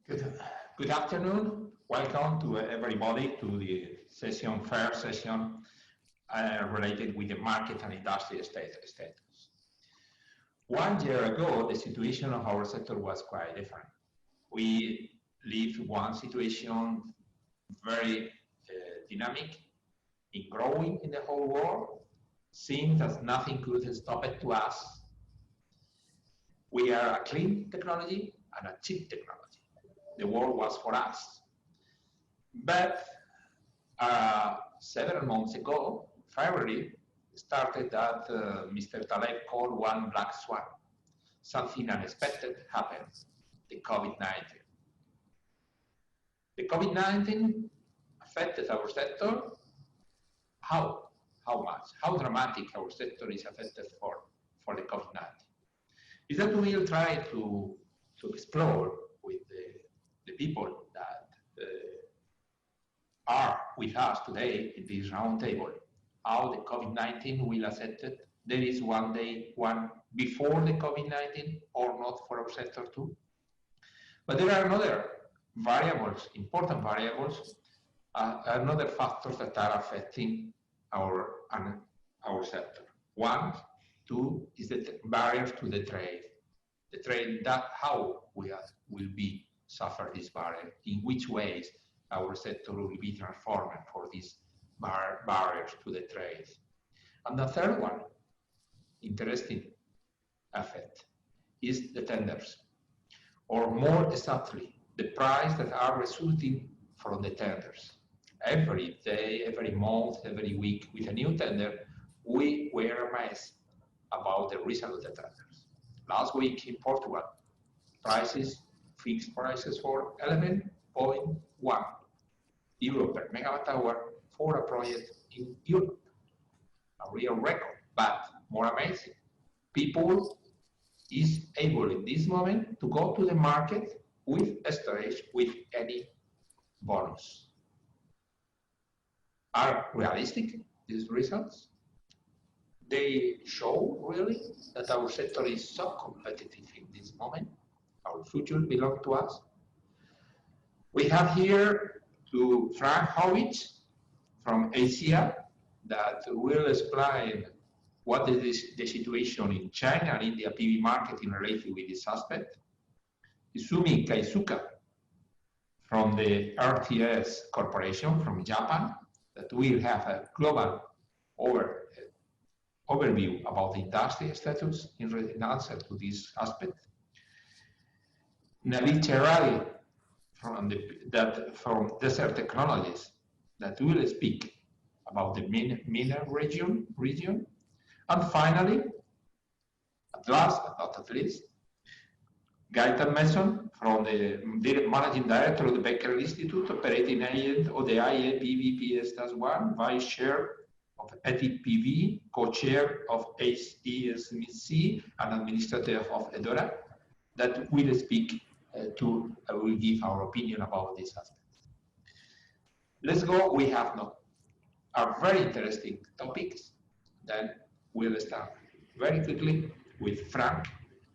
Good afternoon. Welcome to everybody to the first session related with the market and industry status. 1 year ago, the situation of our sector was quite different. We lived one situation very dynamic, in growing in the whole world, seeing that nothing could stop it to us. We are a clean technology and a cheap technology. The world was for us. But several months ago, February, started that Mr. Taleb called one black swan. Something unexpected happened, the COVID-19. The COVID-19 affected our sector. How much? How dramatic our sector is affected for the COVID-19? Is that we will try to explore with the people that are with us today in this round table, how the COVID-19 will affect it. There is one before the COVID-19 or not for our sector too. But there are other variables, important variables, another factors that are affecting our sector. 1, 2 is the barriers to the trade. The trade, that how we will be suffer this barrier, in which ways our sector will be transformed for these barriers to the trade. And the third one, interesting effect, is the tenders, or more exactly, the price that are resulting from the tenders. Every day, every month, every week, with a new tender, we were amazed about the result of the tenders. Last week in Portugal, fixed prices for 11.1 euro per megawatt hour for a project in Europe. A real record, but more amazing. People is able in this moment to go to the market with storage, with any bonus. Are realistic, these results? They show really that our sector is so competitive in this moment. Our future belongs to us. We have here to Frank Haugwitz from AECEA that will explain what is the situation in China and India PV market in relation with this aspect. Izumi Kaizuka from the RTS Corporation from Japan that will have a global overview about the industry status in answer to this aspect. Nabih Cherradi from Desert Technologies that will speak about the MENA region. And finally, at last but not at least, Gaëtan Masson from the Managing Director of the Becquerel Institute, Operating Agent of the IEA PV-PS-1, Vice Chair of ETIPV, Co-Chair of AECEA, and Administrator of EDORA, that will speak will give our opinion about this aspect. Let's go. We have a very interesting topics. Then we'll start very quickly with Frank.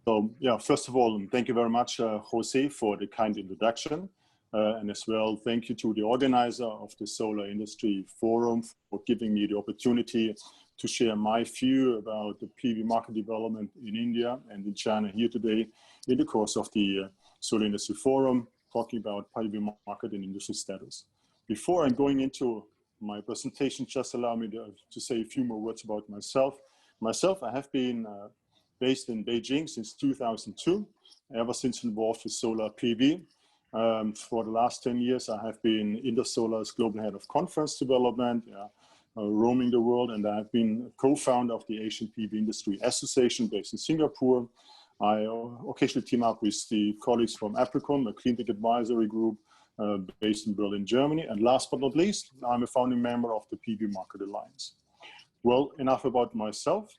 So yeah, first of all, thank you very much, José, for the kind introduction. And as well, thank you to the organizer of the Solar Industry Forum for giving me the opportunity to share my view about the PV market development in India and in China here today in the course of the Solar Industry Forum, talking about PV market and industry status. Before I'm going into my presentation, just allow me to say a few more words about myself. I have been based in Beijing since 2002, ever since involved with solar PV. For the last 10 years, I have been Intersolar's Global Head of Conference Development, roaming the world, and I have been co-founder of the Asian PV Industry Association based in Singapore. I occasionally team up with the colleagues from APRICOM, a clean tech advisory group based in Berlin, Germany. And last but not least, I'm a founding member of the PV Market Alliance. Well, enough about myself.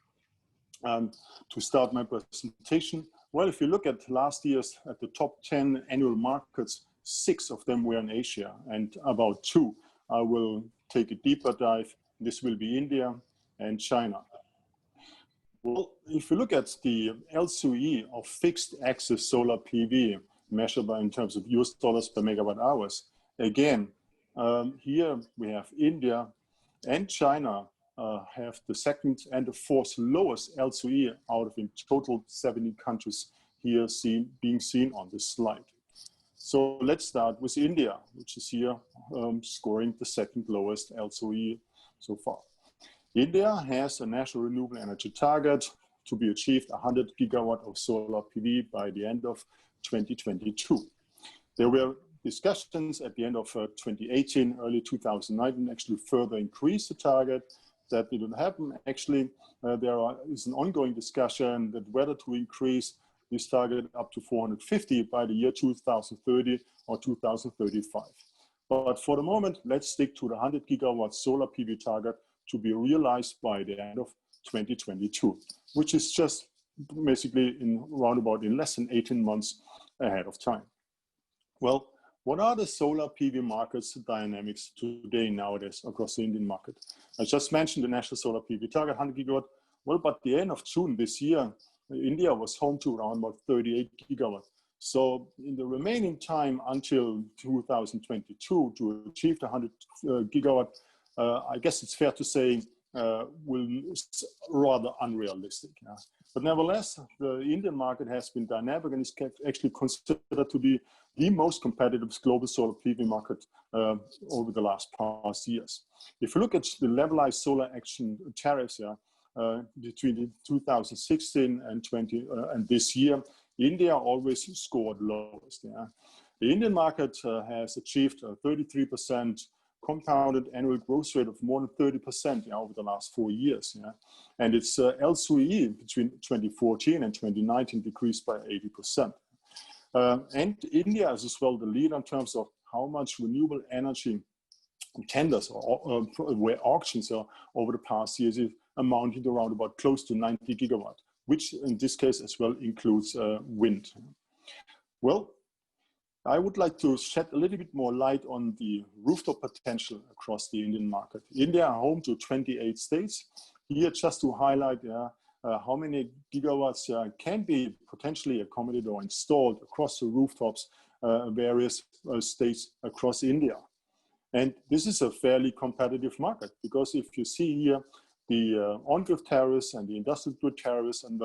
To start my presentation, well, if you look at last year's at the top 10 annual markets, 6 of them were in Asia, and about 2 I will take a deeper dive. This will be India and China. Well, if you look at the LCOE of fixed access solar PV measured in terms of US dollars per megawatt hours. Again, here we have India and China have the second and the fourth lowest LCOE out of in total 70 countries here being seen on this slide. So let's start with India, which is here scoring the second lowest LCOE so far. India has a national renewable energy target to be achieved 100 gigawatt of solar PV by the end of 2022. There were discussions at the end of 2018, early 2019, actually further increase the target. That didn't happen. Actually, there is an ongoing discussion that whether to increase this target up to 450 by the year 2030 or 2035. But for the moment, let's stick to the 100 gigawatt solar PV target to be realized by the end of 2022, which is just basically in less than 18 months ahead of time. Well, what are the solar PV markets dynamics today nowadays across the Indian market? I just mentioned the national solar PV target, 100 gigawatt. Well, but the end of June this year, India was home to around about 38 gigawatt. So in the remaining time until 2022 to achieve the 100 gigawatt, I guess it's fair to say will rather unrealistic. Yeah. But nevertheless, the Indian market has been dynamic and is actually considered to be the most competitive global solar PV market over the past years. If you look at the levelized solar action tariffs, between 2016 and this year, India always scored lowest. Yeah. The Indian market has achieved a 33% compounded annual growth rate of more than 30% over the last 4 years. Yeah. And its LCOE between 2014 and 2019 decreased by 80%. And India is as well the leader in terms of how much renewable energy tenders or where auctions are over the past years amounted around about close to 90 gigawatt, which in this case as well includes wind. Well, I would like to shed a little bit more light on the rooftop potential across the Indian market. India are home to 28 states. Here, just to highlight how many gigawatts can be potentially accommodated or installed across the rooftops, various states across India. And this is a fairly competitive market because if you see here, the on-grid tariffs and the industrial grid tariffs and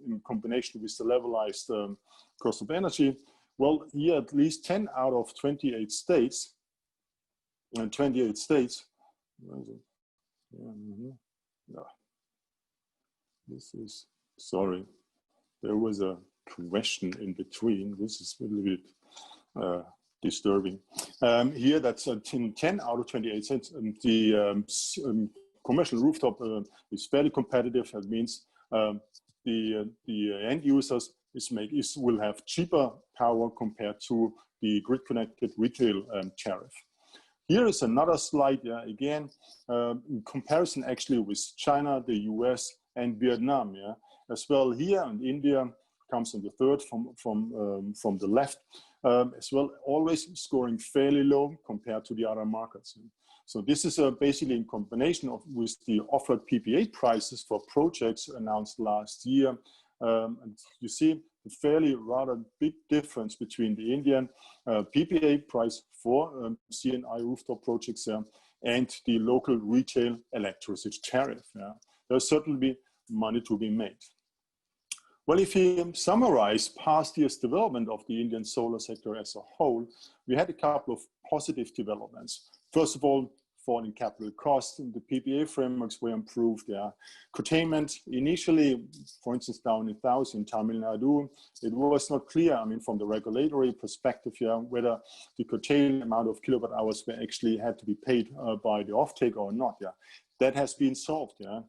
in combination with the levelized cost of energy, well, here at least 10 out of 28 states, this is, sorry, there was a question in between. This is a little bit disturbing. Here, that's 10 out of 28 states. The commercial rooftop is fairly competitive. That means the end users will have cheaper power compared to the grid-connected retail tariff. Here is another slide, again, in comparison actually with China, the US, and Vietnam. Yeah, as well here, and India comes in the third from the left, as well, always scoring fairly low compared to the other markets. So this is basically in combination with the offered PPA prices for projects announced last year. And you see a fairly rather big difference between the Indian PPA price for CNI rooftop projects and the local retail electricity tariff. Yeah. There's certainly money to be made. Well, if you summarize past year's development of the Indian solar sector as a whole, we had a couple of positive developments. First of all, falling capital costs, the PPA frameworks were improved. Yeah. Curtailment, initially, for instance, down in Tamil Nadu, it was not clear, I mean, from the regulatory perspective, whether the curtailed amount of kilowatt hours were actually had to be paid by the offtake or not. Yeah. That has been solved. Yeah.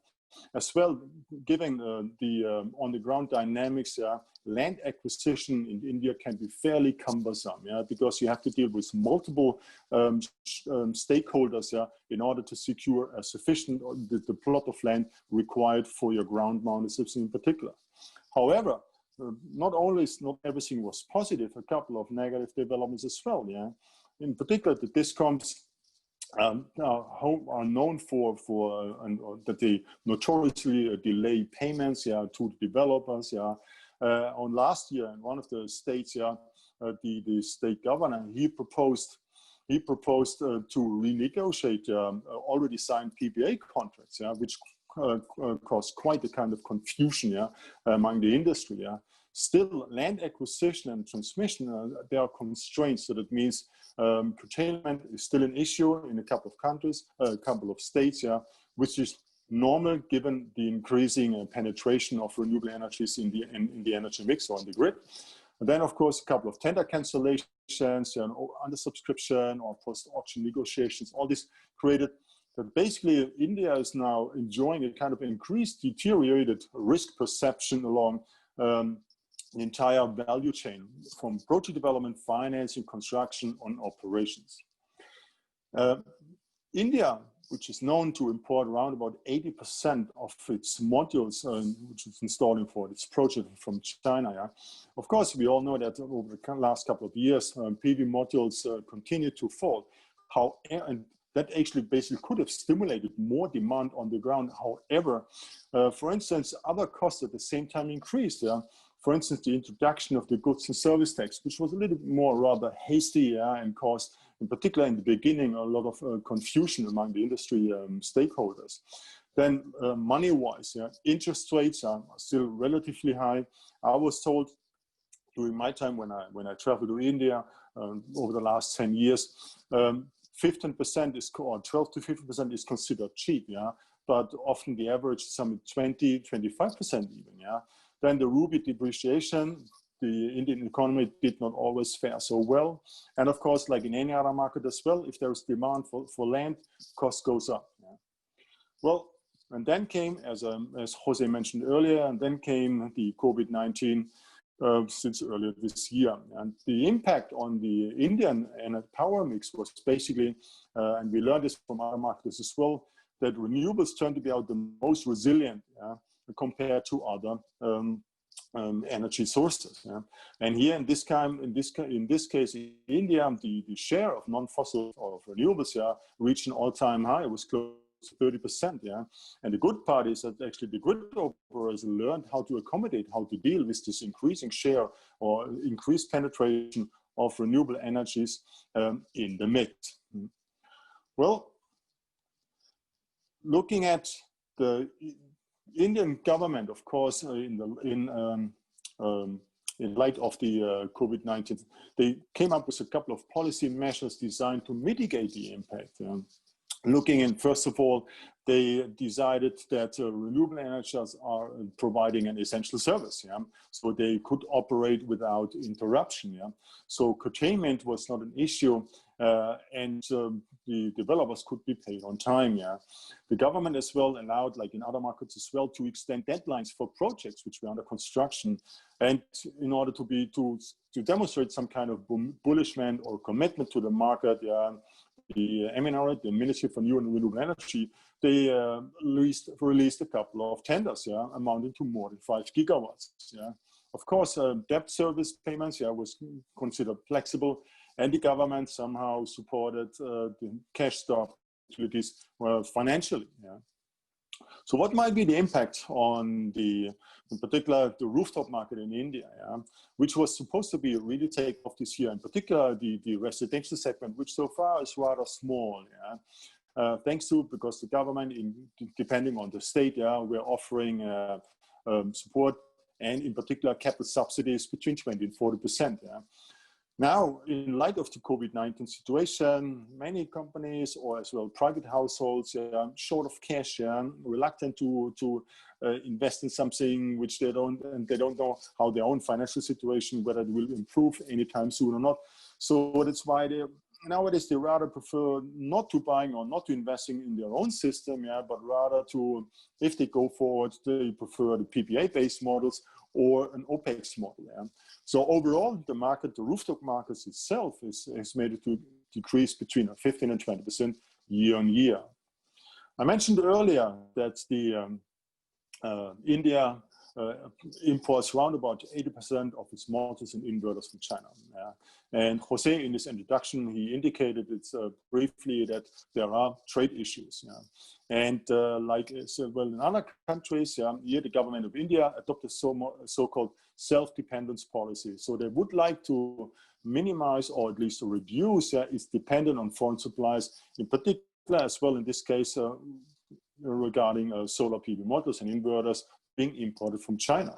As well, given the on-the-ground dynamics, land acquisition in India can be fairly cumbersome, because you have to deal with multiple stakeholders in order to secure a sufficient the plot of land required for your ground-mounted systems in particular. However, not everything was positive. A couple of negative developments as well. Yeah, in particular, the DISCOMs are known for that they notoriously delay payments to the developers. On last year, in one of the states, the state governor, he proposed to renegotiate already signed PPA contracts, which caused quite a kind of confusion among the industry. Still, land acquisition and transmission, there are constraints. So that means curtailment is still an issue in a couple of countries, a couple of states, which is normal given the increasing penetration of renewable energies in the energy mix or in the grid. And then, of course, a couple of tender cancellations, undersubscription or post-auction negotiations, all this created that basically India is now enjoying a kind of increased deteriorated risk perception along the entire value chain, from project development, financing, construction, on operations. India, which is known to import around about 80% of its modules, which it's installing for its project from China. Of course, we all know that over the last couple of years, PV modules continue to fall. And that actually basically could have stimulated more demand on the ground. However, for instance, other costs at the same time increased. For instance, the introduction of the goods and service tax, which was a little bit more rather hasty and caused, in particular in the beginning, a lot of confusion among the industry stakeholders. Then money-wise, interest rates are still relatively high. I was told during my time when I traveled to India over the last 10 years, 15% is, or 12 to 15% is considered cheap, but often the average is some 20, 25% even, Then the rupee depreciation, the Indian economy did not always fare so well. And of course, like in any other market as well, if there's demand for land, cost goes up. Well, and then came, as Jose mentioned earlier, and then came the COVID-19 since earlier this year. And the impact on the Indian power mix was basically, and we learned this from other markets as well, that renewables turned to be out the most resilient compared to other energy sources. And here in this case, in India, the share of non-fossil or of renewables reached an all-time high. It was close to 30%. And the good part is that actually the grid operators learned how to accommodate, how to deal with this increasing share or increased penetration of renewable energies in the mix. Well, looking at the Indian government, of course, in light of the COVID-19, they came up with a couple of policy measures designed to mitigate the impact. Looking in, first of all, they decided that renewable energies are providing an essential service, so they could operate without interruption. So curtailment was not an issue, and the developers could be paid on time. The government as well allowed, like in other markets as well, to extend deadlines for projects which were under construction, and in order to demonstrate some kind of bullishment or commitment to the market. The MENA, the Ministry for New and Renewable Energy, they released a couple of tenders, amounting to more than 5 gigawatts. Of course, debt service payments, was considered flexible, and the government somehow supported the cash stop utilities financially. So what might be the impact on in particular, the rooftop market in India, which was supposed to be really take off this year, in particular the residential segment, which so far is rather small, because the government, depending on the state, we're offering support, and in particular capital subsidies between 20 and 40%. Now, in light of the COVID-19 situation, many companies or as well private households short of cash, reluctant to invest in something which they don't know how their own financial situation, whether it will improve anytime soon or not. So that's why nowadays they rather prefer not to buying or not to investing in their own system, but rather to, if they go forward, they prefer the PPA-based models or an OPEX model. So overall, the market, the rooftop market itself is estimated to decrease between 15 and 20% year on year. I mentioned earlier that the India imports around about 80% of its motors and inverters from China. And Jose, in this introduction, he indicated briefly that there are trade issues. And like well in other countries, here the government of India adopted so-called self-dependence policy. So they would like to minimize or at least reduce its dependence on foreign supplies, in particular as well in this case regarding solar PV modules and inverters being imported from China.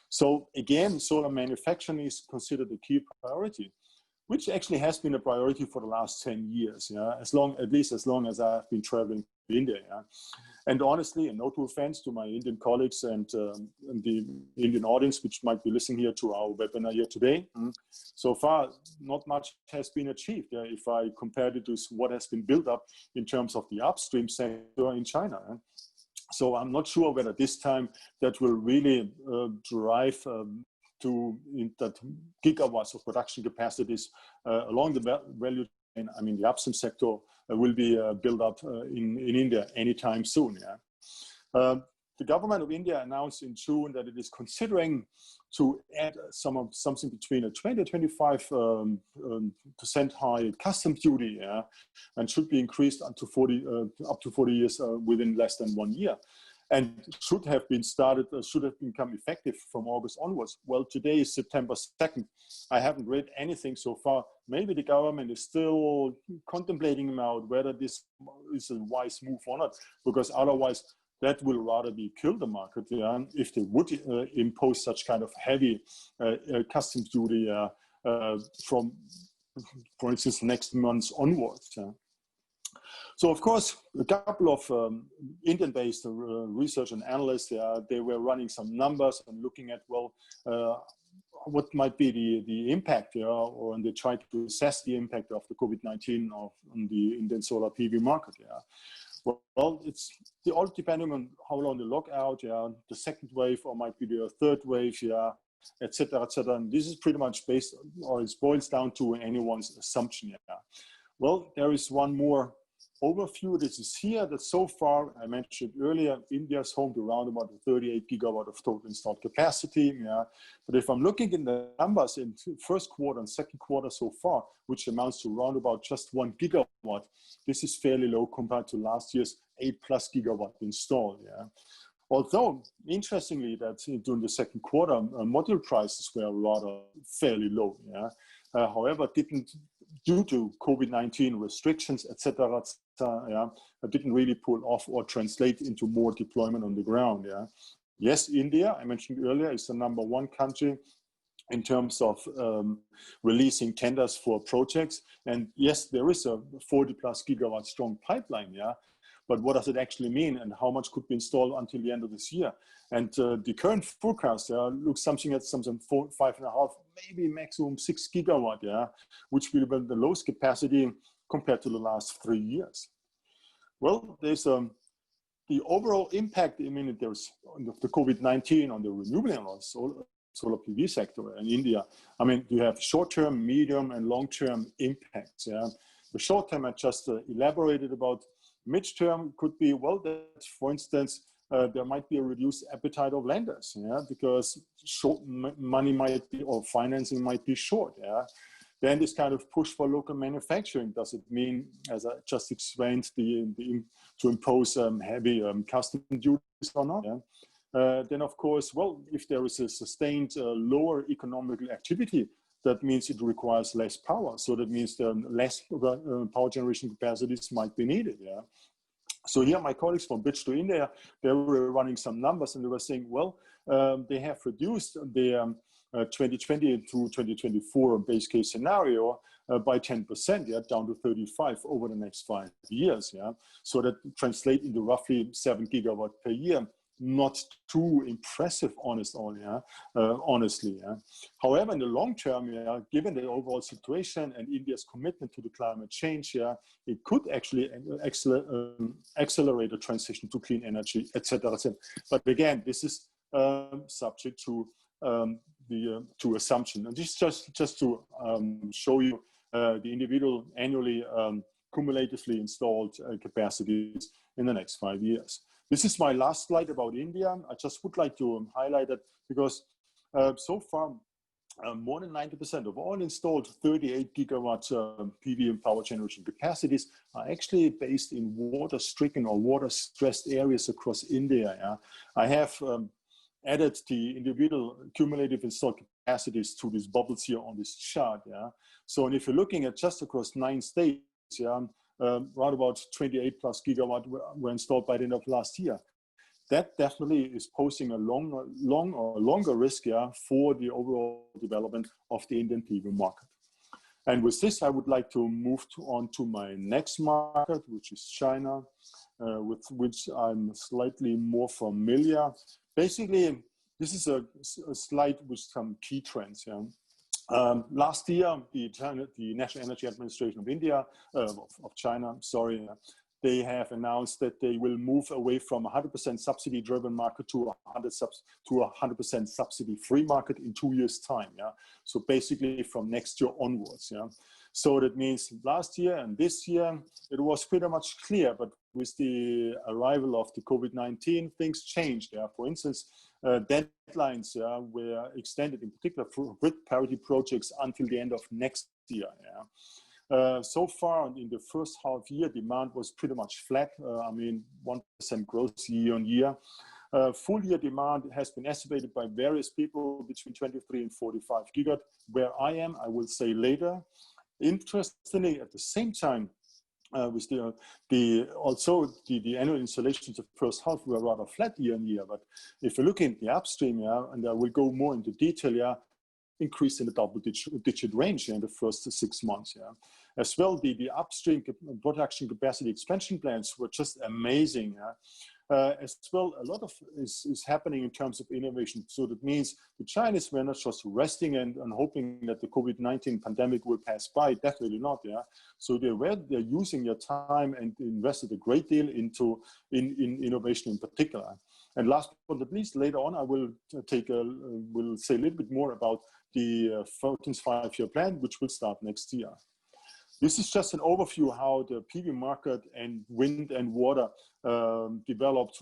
So again, solar manufacturing is considered a key priority, which actually has been a priority for the last 10 years, at least as long as I've been traveling to India. And honestly, and no offense to my Indian colleagues and the Indian audience, which might be listening here to our webinar here today, so far, not much has been achieved if I compare it to what has been built up in terms of the upstream sector in China. So I'm not sure whether this time that will really drive to that gigawatts of production capacities along the value chain. I mean, the upstream sector will be built up in India anytime soon. The government of India announced in June that it is considering to add something between a 20 to 25% high custom duty, and should be increased up to 40 years within less than 1 year. And should have become effective from August onwards. Well, today is September 2nd. I haven't read anything so far. Maybe the government is still contemplating about whether this is a wise move or not, because otherwise that will rather be kill the market if they would impose such kind of heavy customs duty from, for instance, next month onwards. So, of course, a couple of Indian-based research and analysts, they were running some numbers and looking at, well, what might be the impact, or and they tried to assess the impact of the COVID-19 on the Indian solar PV market. Well, it's all depending on how long the lockout, the second wave, or might be the third wave, etc., etc. And this is pretty much based, or it boils down to anyone's assumption. Well, there is one more overview. This is here that so far, I mentioned earlier, India is home to around about 38 gigawatt of total installed capacity. But if I'm looking in the numbers in first quarter and second quarter so far, which amounts to around about just 1 gigawatt, this is fairly low compared to last year's 8+ gigawatt installed. Although, interestingly, that during the second quarter, module prices were rather fairly low. However, due to COVID-19 restrictions, etc., didn't really pull off or translate into more deployment on the ground. Yes, India, I mentioned earlier, is the #1 country in terms of releasing tenders for projects. And yes, there is a 40+ gigawatt strong pipeline. But what does it actually mean, and how much could be installed until the end of this year? And the current forecast looks something at 4, 5.5, maybe maximum 6 gigawatt, which will be the lowest capacity compared to the last 3 years. Well, there's the overall impact. I mean, there's the COVID-19 on the renewable and solar PV sector in India. I mean, you have short-term, medium, and long-term impacts. The short-term I just elaborated about. Midterm could be, well, that, for instance, there might be a reduced appetite of lenders, because short money might be, or financing might be short. Then this kind of push for local manufacturing, does it mean, as I just explained, to impose heavy custom duties or not? Then, of course, well, if there is a sustained lower economic activity, that means it requires less power. So that means less power generation capacities might be needed. So here, my colleagues from Bridge to India, they were running some numbers, and they were saying, well, they have reduced their 2020 to 2024 base case scenario by 10%, down to 35 over the next 5 years. So that translates into roughly 7 gigawatt per year. Not too impressive, honestly. However, in the long term, given the overall situation and India's commitment to the climate change, it could actually accelerate the transition to clean energy, etc. But again, this is subject to to assumption. And this is just to show you the individual annually cumulatively installed capacities in the next 5 years. This is my last slide about India. I just would like to highlight that because so far more than 90% of all installed 38 gigawatt PV and power generation capacities are actually based in water-stricken or water-stressed areas across India. Yeah? I have added the individual cumulative installed capacities to these bubbles here on this chart. Yeah? So, and if you're looking at just across 9 states, yeah, around about 28 plus gigawatt were installed by the end of last year. That definitely is posing a longer risk, yeah, for the overall development of the Indian PV market. And with this, I would like to move on to my next market, which is China, with which I'm slightly more familiar. Basically, this is a slide with some key trends. Yeah. Last year, the National Energy Administration of India, of China, sorry, they have announced that they will move away from 100% subsidy-driven market to 100% subsidy-free market in 2 years' time. Yeah, so basically from next year onwards. Yeah, so that means last year and this year it was pretty much clear, but with the arrival of the COVID-19, things changed. Yeah, for instance, deadlines were extended, in particular for grid parity projects, until the end of next year. Yeah. So far in the first half year, demand was pretty much flat. I mean, 1% growth year on year. Full year demand has been estimated by various people between 23 and 45 gigawatt. Where I am, I will say later. Interestingly, at the same time, with the annual installations of the first half were rather flat year on year. But if you look in the upstream, yeah, and I will go more into detail, yeah, increased in the double-digit range in the first 6 months. Yeah, as well, the upstream production capacity expansion plans were just amazing. Yeah? As well, a lot of is happening in terms of innovation. So that means the Chinese were not just resting and hoping that the COVID-19 pandemic will pass by. Definitely not. Yeah. So they're using their time and invested a great deal into innovation in particular. And last but not least, later on, I will will say a little bit more about the 14th 5-year plan, which will start next year. This is just an overview how the PV market and wind and water developed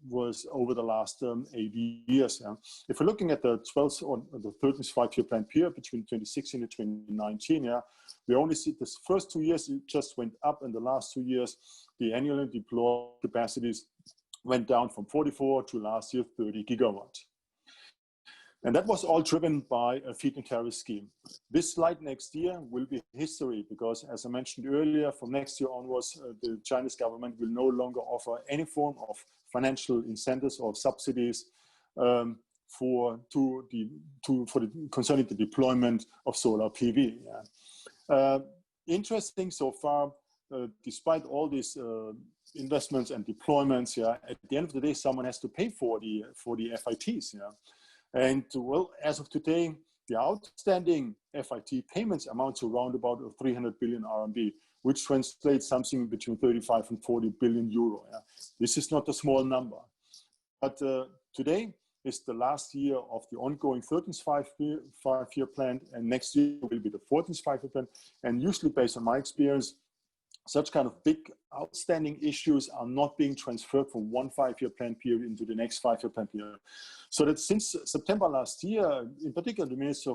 was over the last 8 years. Yeah. If we're looking at the 12th or the 13th 5-year plan period between 2016 and 2019, yeah, we only see this first 2 years it just went up, and the last 2 years the annually deployed capacities went down from 44 to last year 30 gigawatt. And that was all driven by a feed-in tariff scheme. This slide next year will be history because, as I mentioned earlier, from next year onwards, the Chinese government will no longer offer any form of financial incentives or subsidies concerning the deployment of solar PV. Yeah. Interesting so far, despite all these investments and deployments, yeah, at the end of the day, someone has to pay for the FITs. Yeah. And well, as of today, the outstanding FIT payments amount to around about 300 billion RMB, which translates something between 35 and 40 billion euro. Yeah. This is not a small number. But today is the last year of the ongoing 13th 5-year plan, and next year will be the 14th 5-year plan. And usually, based on my experience, such kind of big outstanding issues are not being transferred from one 5-year plan period into the next 5-year plan period. So that since September last year, in particular, the Ministry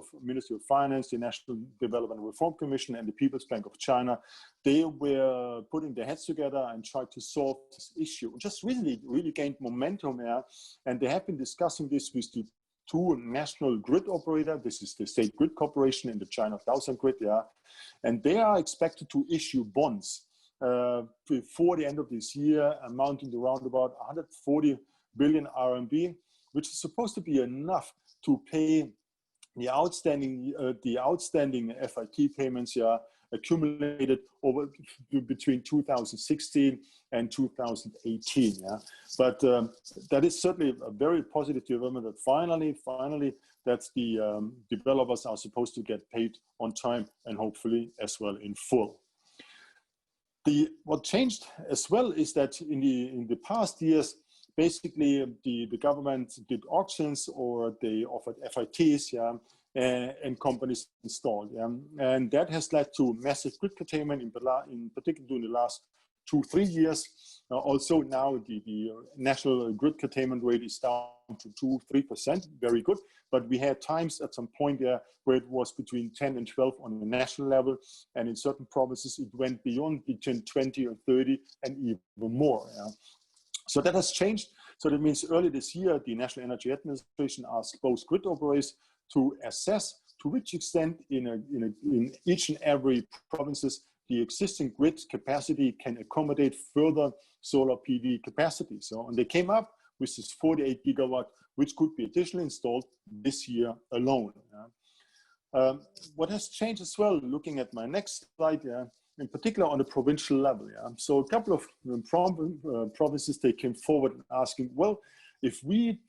of Finance, the National Development and Reform Commission, and the People's Bank of China, they were putting their heads together and tried to solve this issue. Just really gained momentum here, and they have been discussing this with the two national grid operator. This is the State Grid Corporation and the China 1000 Grid, yeah, and they are expected to issue bonds before the end of this year, amounting to around about 140 billion RMB, which is supposed to be enough to pay the outstanding FIT payments, yeah, accumulated over between 2016 and 2018. Yeah, but that is certainly a very positive development. That finally, that the developers are supposed to get paid on time and hopefully as well in full. What changed as well is that in the past years, basically the government did auctions or they offered FITs, yeah, and companies installed, yeah, and that has led to massive grid curtailment, in particular during the last 2-3 years. Also now the national grid curtailment rate is down to 2-3%, very good. But we had times at some point there where it was between 10 and 12 on the national level, and in certain provinces it went beyond between 20 or 30 and even more. Yeah. So that has changed. So that means early this year, the National Energy Administration asked both grid operators to assess to which extent in each and every provinces the existing grid capacity can accommodate further solar PV capacity. So, and they came up with this 48 gigawatt, which could be additionally installed this year alone. Yeah. What has changed as well, looking at my next slide, yeah, in particular on the provincial level. Yeah. So a couple of provinces, they came forward asking, well, if we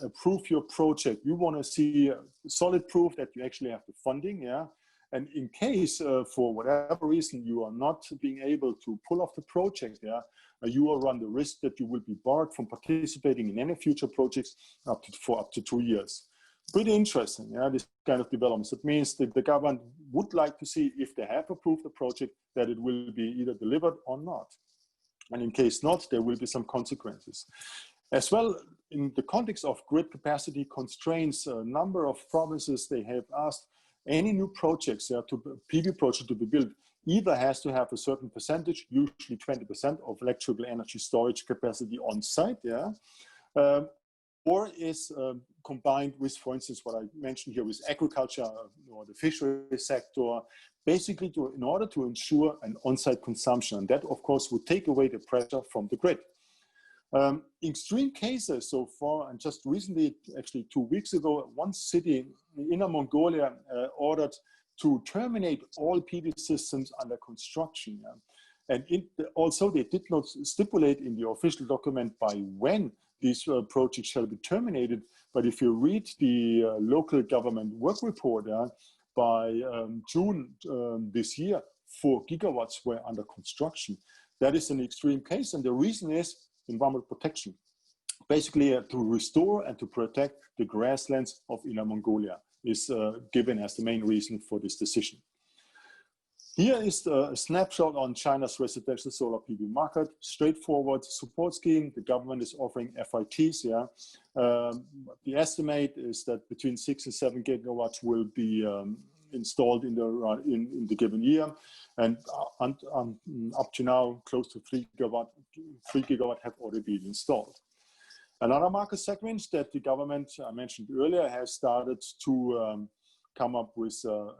approve your project, we want to see solid proof that you actually have the funding. Yeah. And in case, for whatever reason, you are not being able to pull off the project, yeah, you will run the risk that you will be barred from participating in any future projects for up to 2 years. Pretty interesting, yeah, this kind of developments. It means that the government would like to see if they have approved the project, that it will be either delivered or not. And in case not, there will be some consequences. As well, in the context of grid capacity constraints, a number of provinces, they have asked any new projects, PV project to be built, either has to have a certain percentage, usually 20% of electrical energy storage capacity on site, yeah, or is combined with, for instance, what I mentioned here with agriculture or the fishery sector, basically in order to ensure an on-site consumption. And that, of course, would take away the pressure from the grid. Extreme cases so far, and just recently, actually 2 weeks ago, one city in Inner Mongolia ordered to terminate all PV systems under construction. Yeah. And also they did not stipulate in the official document by when these projects shall be terminated. But if you read the local government work report, by June this year, 4 gigawatts were under construction. That is an extreme case, and the reason is environmental protection, basically to restore and to protect the grasslands of Inner Mongolia is given as the main reason for this decision. Here is a snapshot on China's residential solar PV market. Straightforward support scheme. The government is offering FITs. Yeah, the estimate is that between 6 and 7 gigawatts will be installed in the given year, and up to now, close to 3 gigawatt have already been installed. Another market segment that the government, I mentioned earlier, has started to come up with a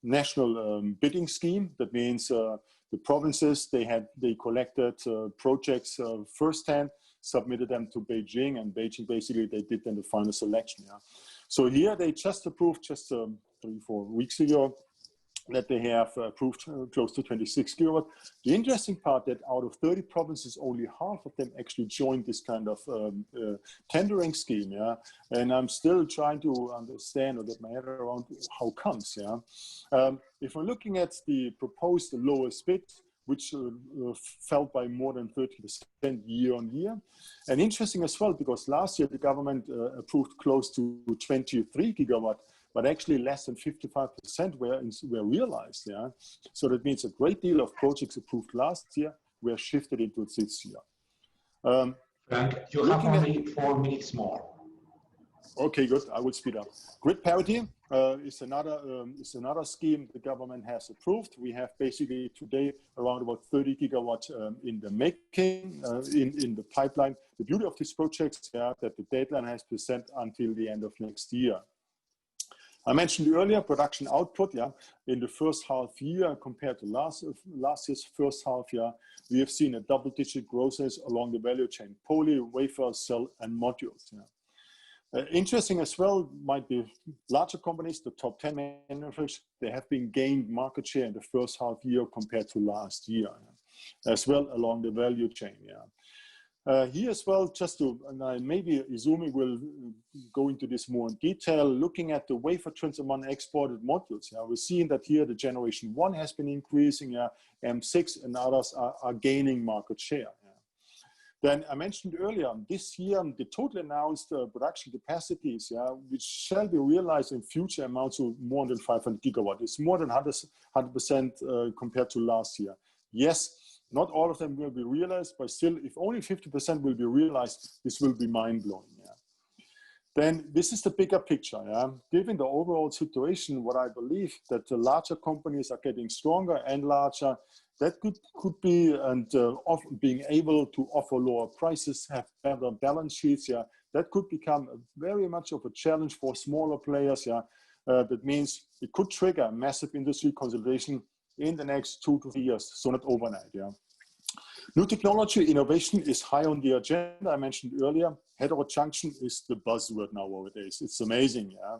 national bidding scheme. That means the provinces, they collected projects firsthand, submitted them to Beijing, and Beijing basically they did then the final selection. Yeah. So here they just approved 3-4 weeks ago that they have approved close to 26 gigawatt. The interesting part that out of 30 provinces, only half of them actually joined this kind of tendering scheme. Yeah, and I'm still trying to understand or get my head around how comes. Yeah, if we're looking at the proposed lowest bid, which fell by more than 30% year on year. And interesting as well, because last year the government approved close to 23 gigawatt, but actually less than 55% were realized. Yeah, so that means a great deal of projects approved last year were shifted into this year. Frank, you have only 4 minutes more. Okay, good. I will speed up. Grid parity is another scheme the government has approved. We have basically today around about 30 gigawatts in the making, in the pipeline. The beauty of these projects is that the deadline has been set until the end of next year. I mentioned earlier production output. Yeah, in the first half year compared to last year's first half year, we have seen a double-digit growth along the value chain: poly, wafer, cell, and modules. Yeah. Interesting as well might be larger companies, the top 10 manufacturers, they have been gained market share in the first half year compared to last year, as well along the value chain. Yeah. Here as well, just to, maybe Izumi will go into this more in detail, looking at the wafer transfer exported modules. Yeah, we're seeing that here the generation 1 has been increasing, M6 and others are gaining market share. Then I mentioned earlier, this year, the total announced production capacities, which shall be realized in future amounts to more than 500 gigawatt. It's more than 100% compared to last year. Yes, Not all of them will be realized, but still, if only 50% will be realized, this will be mind-blowing. Yeah. Then this is the bigger picture. Yeah? Given the overall situation, what I believe that the larger companies are getting stronger and larger, that could be, and being able to offer lower prices, have better balance sheets. Yeah, that could become very much of a challenge for smaller players. Yeah, that means it could trigger massive industry consolidation in the next 2 to 3 years, so not overnight. Yeah. New technology innovation is high on the agenda. I mentioned earlier, heterojunction is the buzzword nowadays. It's amazing. Yeah.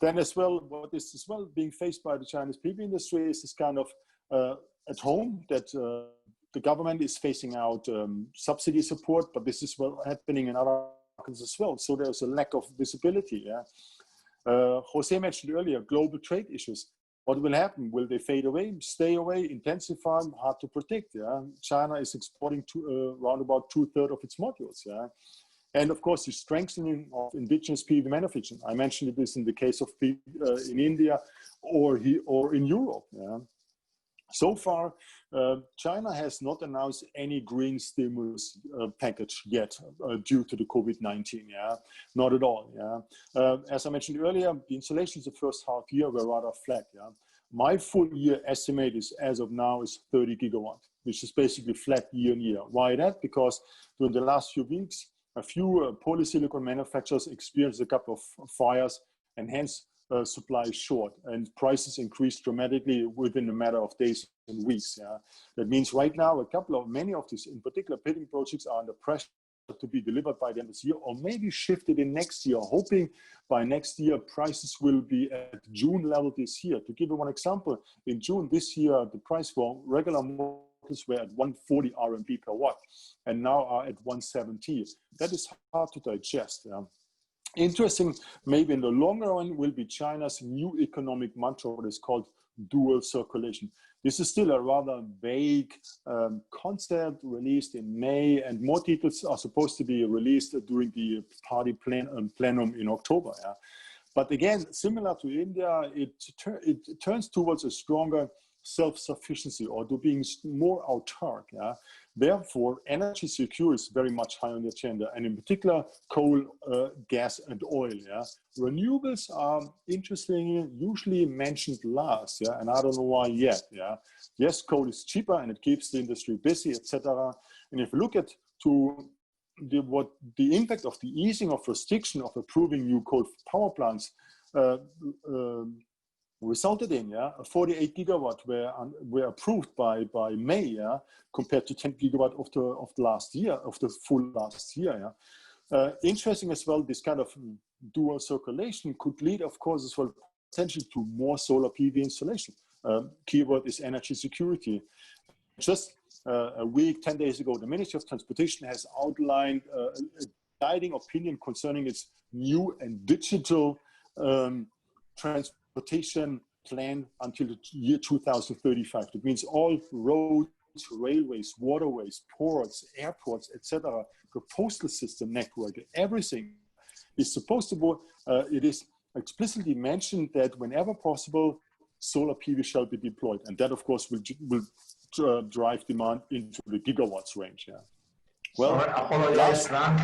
Then as well, what is as well being faced by the Chinese PV industry is this kind of at home that the government is phasing out subsidy support, but this is well happening in other markets as well. So there's a lack of visibility. Yeah. Jose mentioned earlier, global trade issues. What will happen? Will they fade away, stay away, intensify? Hard to predict. Yeah, China is exporting to around about 2/3 of its modules. Yeah, and of course the strengthening of indigenous PV manufacturing. I mentioned this in the case of PV in India or in Europe. Yeah. So far, China has not announced any green stimulus package yet due to the COVID-19. Yeah, not at all. Yeah, as I mentioned earlier, the installations the first half year were rather flat. Yeah, my full year estimate is as of now is 30 gigawatt, which is basically flat year on year. Why that? Because during the last few weeks, a few polysilicon manufacturers experienced a couple of fires, and hence supply is short, and prices increased dramatically within a matter of days and weeks. Yeah, that means right now many of these, in particular, bidding projects are under pressure to be delivered by the end of this year, or maybe shifted in next year, hoping by next year prices will be at June level this year. To give you one example, in June this year, the price for regular modules were at 140 RMB per watt, and now are at 170. That is hard to digest. Yeah. Interesting, maybe in the longer run, will be China's new economic mantra, what is called dual circulation. This is still a rather vague concept released in May, and more details are supposed to be released during the party plenum in October. Yeah. But again, similar to India, it turns towards a stronger self-sufficiency, or to being more autark. Yeah? Therefore, energy security is very much high on the agenda, and in particular, coal, gas, and oil. Yeah? Renewables are interestingly usually mentioned last, yeah? And I don't know why yet. Yeah? Yes, coal is cheaper and it keeps the industry busy, etc. And if you look at the impact of the easing of restriction of approving new coal power plants, resulted in 48 gigawatt were approved by May, yeah, compared to 10 gigawatt of the last year, of the full last year. Yeah. Interesting as well, this kind of dual circulation could lead, of course, as well potentially to more solar PV installation. Keyword is energy security. Just a week, 10 days ago, the Ministry of Transportation has outlined a guiding opinion concerning its new and digital transportation plan until the year 2035. That means all roads, railways, waterways, ports, airports, etc., the postal system network, everything is supposed to be, it is explicitly mentioned that whenever possible, solar PV shall be deployed. And that, of course, will drive demand into the gigawatts range. Yeah. Well, sorry, apologize, Frank.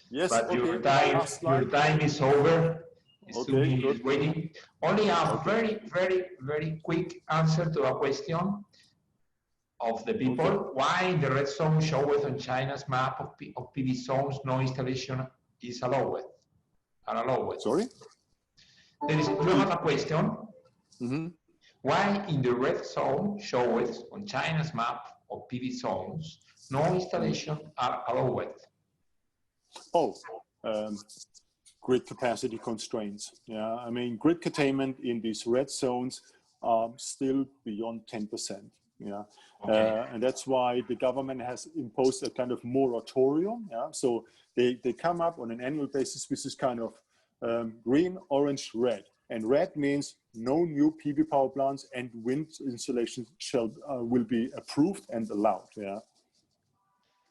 Yes, but okay, your time is over. Izumi is waiting. Only a very, very, very quick answer to a question of the people. Okay. Why in the red zone showed on China's map of PV zones, no installation is allowed? Sorry? You have a question. Mm-hmm. Why in the red zone shows on China's map of PV zones, no installation are allowed? Oh, grid capacity constraints. Yeah, I mean, grid curtailment in these red zones are still beyond 10%. Yeah, okay. And that's why the government has imposed a kind of moratorium. Yeah, so they come up on an annual basis with this kind of green, orange, red. And red means no new PV power plants and wind installations will be approved and allowed. Yeah.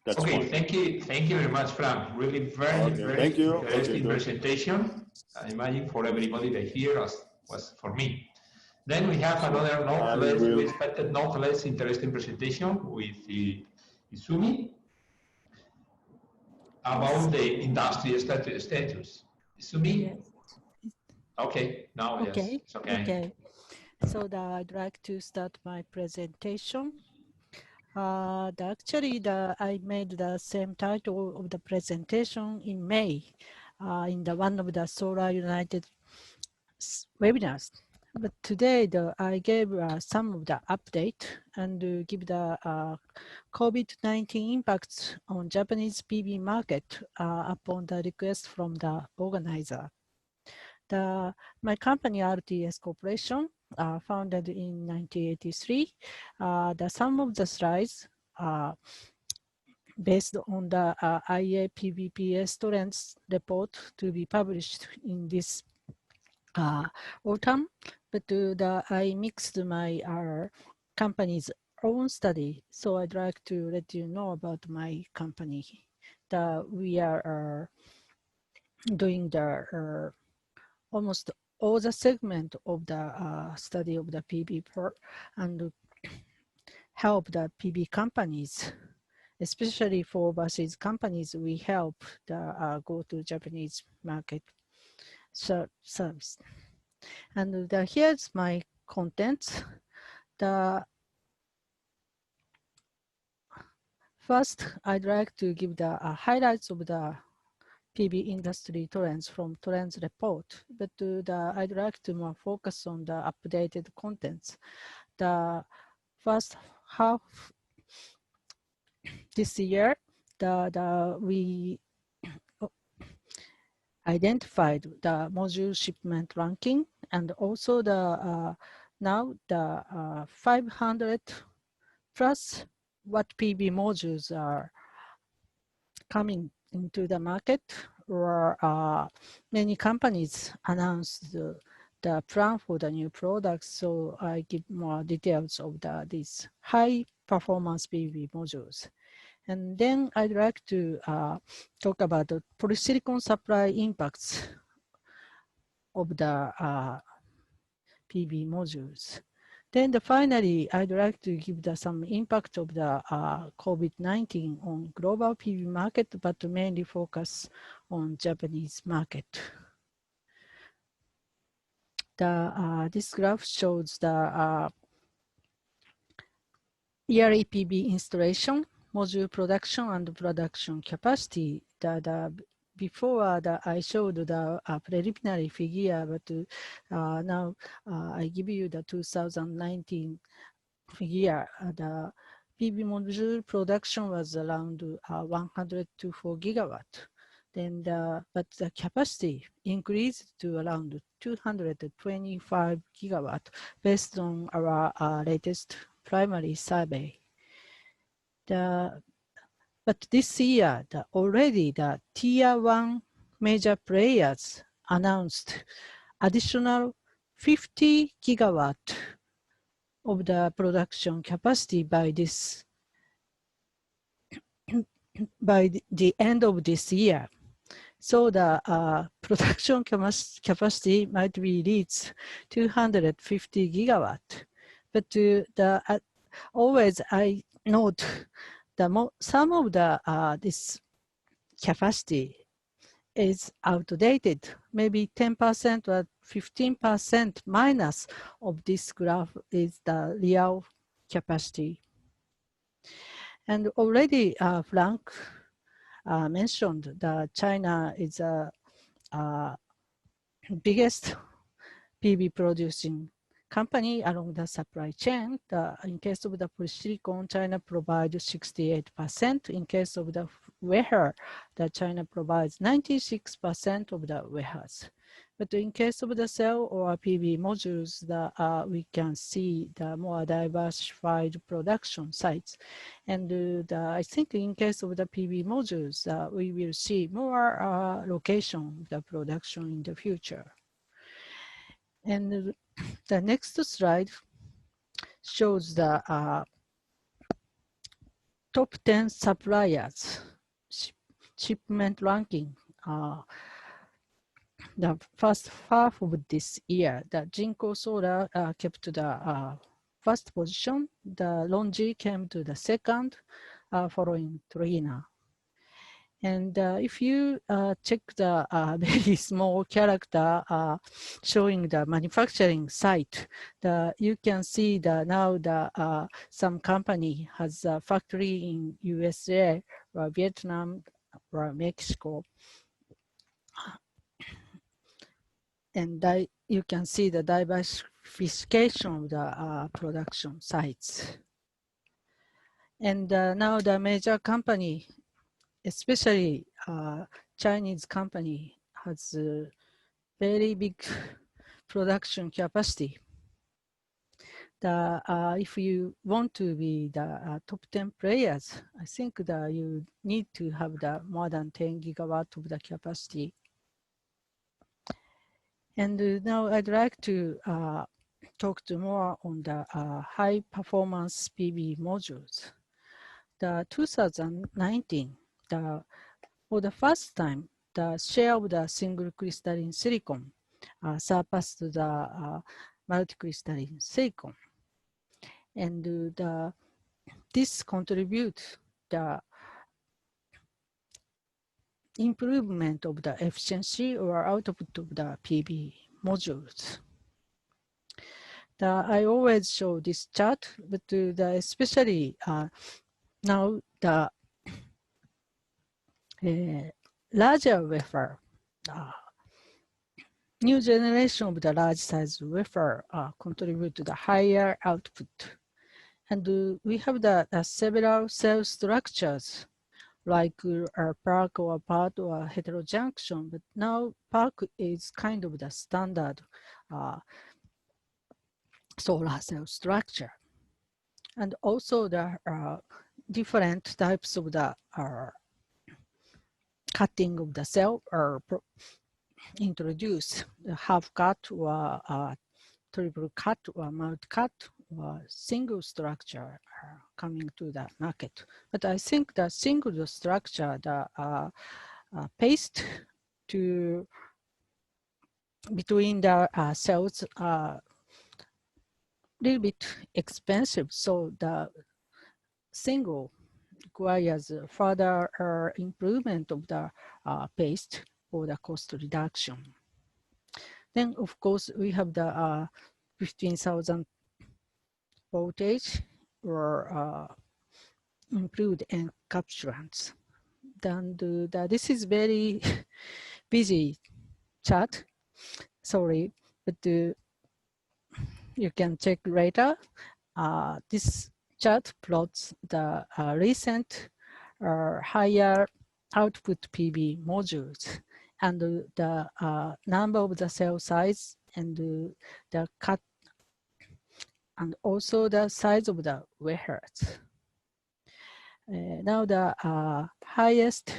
That's okay, fine. Thank you very much, Frank. Really very interesting presentation. I imagine for everybody that here was for me. Then we have another not less, will... we expected not less interesting presentation with Izumi about the industry status. Izumi? Yes. Okay, now Okay. yes, it's okay. Okay. So I'd like to start my presentation. Actually, I made the same title of the presentation in May in one of the Solar United webinars. But today, I gave some of the update and give the COVID-19 impacts on Japanese PV market upon the request from the organizer. My company, RTS Corporation, founded in 1983. Some of the slides based on the IEA PVPS trends report to be published in this autumn, but I mixed my company's own study, so I'd like to let you know about my company. We are doing the almost all the segment of the study of the PV and help the PV companies, especially for overseas companies. We help the go to Japanese market service. And here's my contents. First, I'd like to give the highlights of the PV industry trends from trends report, but I'd like to more focus on the updated contents. The first half this year, we identified the module shipment ranking, and also now the 500 plus what PV modules are coming into the market, or many companies announced the plan for the new products. So I give more details of these high performance PV modules. And then I'd like to talk about the polysilicon supply impacts of the PV modules. Then finally, I'd like to give some impact of the COVID-19 on global PV market, but mainly focus on Japanese market. This graph shows the yearly PV installation, module production, and production capacity. Before I showed the preliminary figure, but now I give you the 2019 figure. The PV module production was around 104 gigawatt. Then but the capacity increased to around 225 gigawatt based on our latest primary survey. But this year, already the tier 1 major players announced additional 50 gigawatt of the production capacity by the end of this year. So the production capacity might be reached 250 gigawatt. But always I note some of this capacity is outdated. Maybe 10% or 15% minus of this graph is the real capacity. And already Frank mentioned that China is the biggest PV producing company along the supply chain. In case of the polysilicon, China provides 68%. In case of the wafer, China provides 96% of the wafers. But in case of the cell or PV modules, we can see the more diversified production sites. And I think in case of the PV modules, we will see more location of the production in the future. And the next slide shows the top 10 suppliers shipment ranking the first half of this year, the Jinko Solar kept the first position. The Longi came to the second, following Trina. And if you check the very small character showing the manufacturing site, you can see that now some company has a factory in USA or Vietnam or Mexico. And you can see the diversification of the production sites. And now the major company, especially Chinese company, has a very big production capacity. If you want to be the top 10 players, I think that you need to have the more than 10 gigawatt of the capacity. And now I'd like to talk more on the high performance PV modules. The 2019, for the first time, the share of the single crystalline silicon surpassed the multicrystalline silicon. And this contributes the improvement of the efficiency or output of the PV modules. I always show this chart, but especially now the larger wafer, new generation of the large size wafer contribute to the higher output. And we have the several cell structures like PARC or PART or heterojunction, but now PARC is kind of the standard solar cell structure. And also there are different types of the cutting of the cell are introduced, half cut or triple cut or multi-cut or single structure are coming to the market. But I think the single structure, the paste to between the cells are a little bit expensive, so the single requires further improvement of the paste for the cost reduction. Then, of course, we have the 15,000 voltage or improved encapsulants. Then this is very busy chart. Sorry, but you can check later. This chart plots the recent higher output PV modules and the number of the cell size and the cut and also the size of the wafers. Now the highest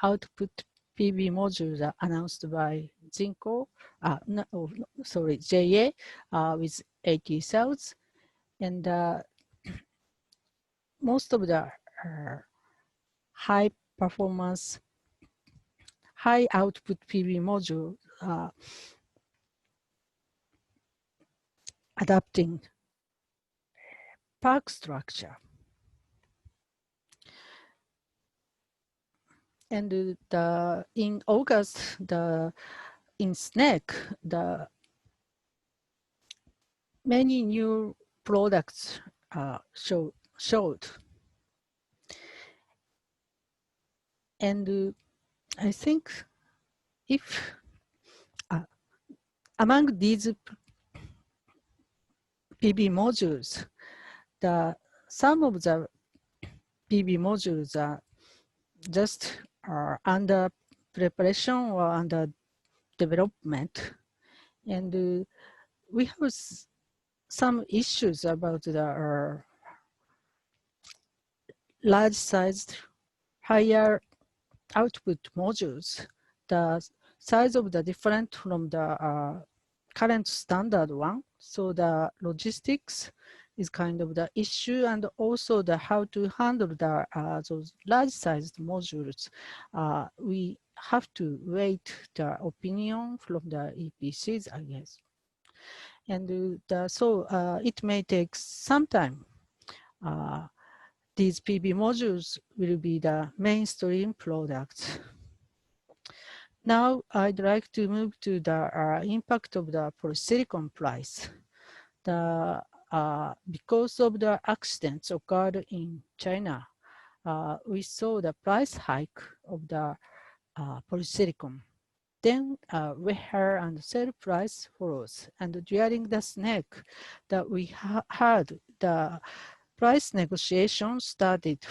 output PV modules are announced by Jinko, JA with 80 cells, and most of the high performance, high output PV module adapting PARC structure. And in August, in SNEC, many new products showed. And I think if among these PV modules, some of the PV modules are just under preparation or under development. And we have some issues about the large-sized, higher output modules. The size of the different from the current standard one. So the logistics is kind of the issue, and also the how to handle the those large-sized modules. We have to wait the opinion from the EPCs, I guess. And so it may take some time. These PV modules will be the mainstream products. Now I'd like to move to the impact of the polysilicon price. Because of the accidents occurred in China, we saw the price hike of the polysilicon. Then wafer and sell price follows. And during the snake that we had, the price negotiation started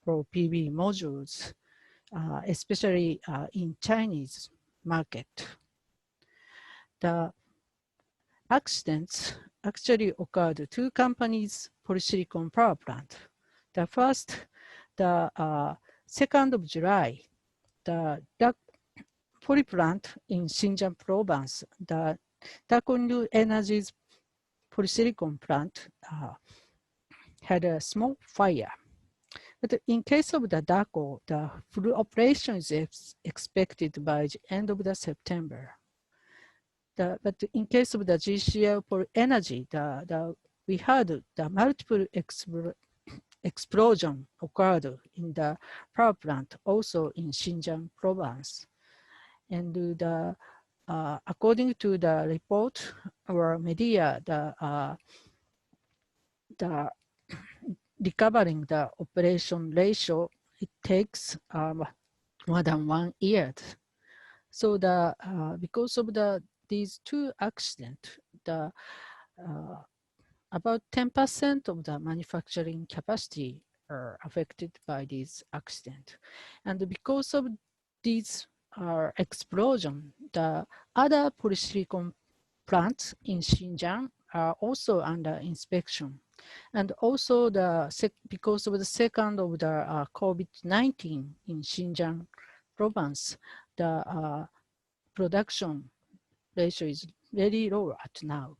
for PV modules, especially in Chinese market. The accidents actually occurred 2 companies' polysilicon power plant. The first, the 2nd of July, the poly plant in Xinjiang province, the Dakonlu Energy's polysilicon plant had a small fire. But in case of the DACO, the full operation is expected by the end of the September. But in case of the GCL for energy, we had the multiple explosion occurred in the power plant, also in Xinjiang province. And according to the report or media, the recovering the operation ratio, it takes more than 1 year. So because of these 2 accidents, about 10% of the manufacturing capacity are affected by this accident. And because of these explosion, the other polysilicon plants in Xinjiang are also under inspection. And also because of the 2nd of the COVID-19 in Xinjiang province, the production ratio is very low at now.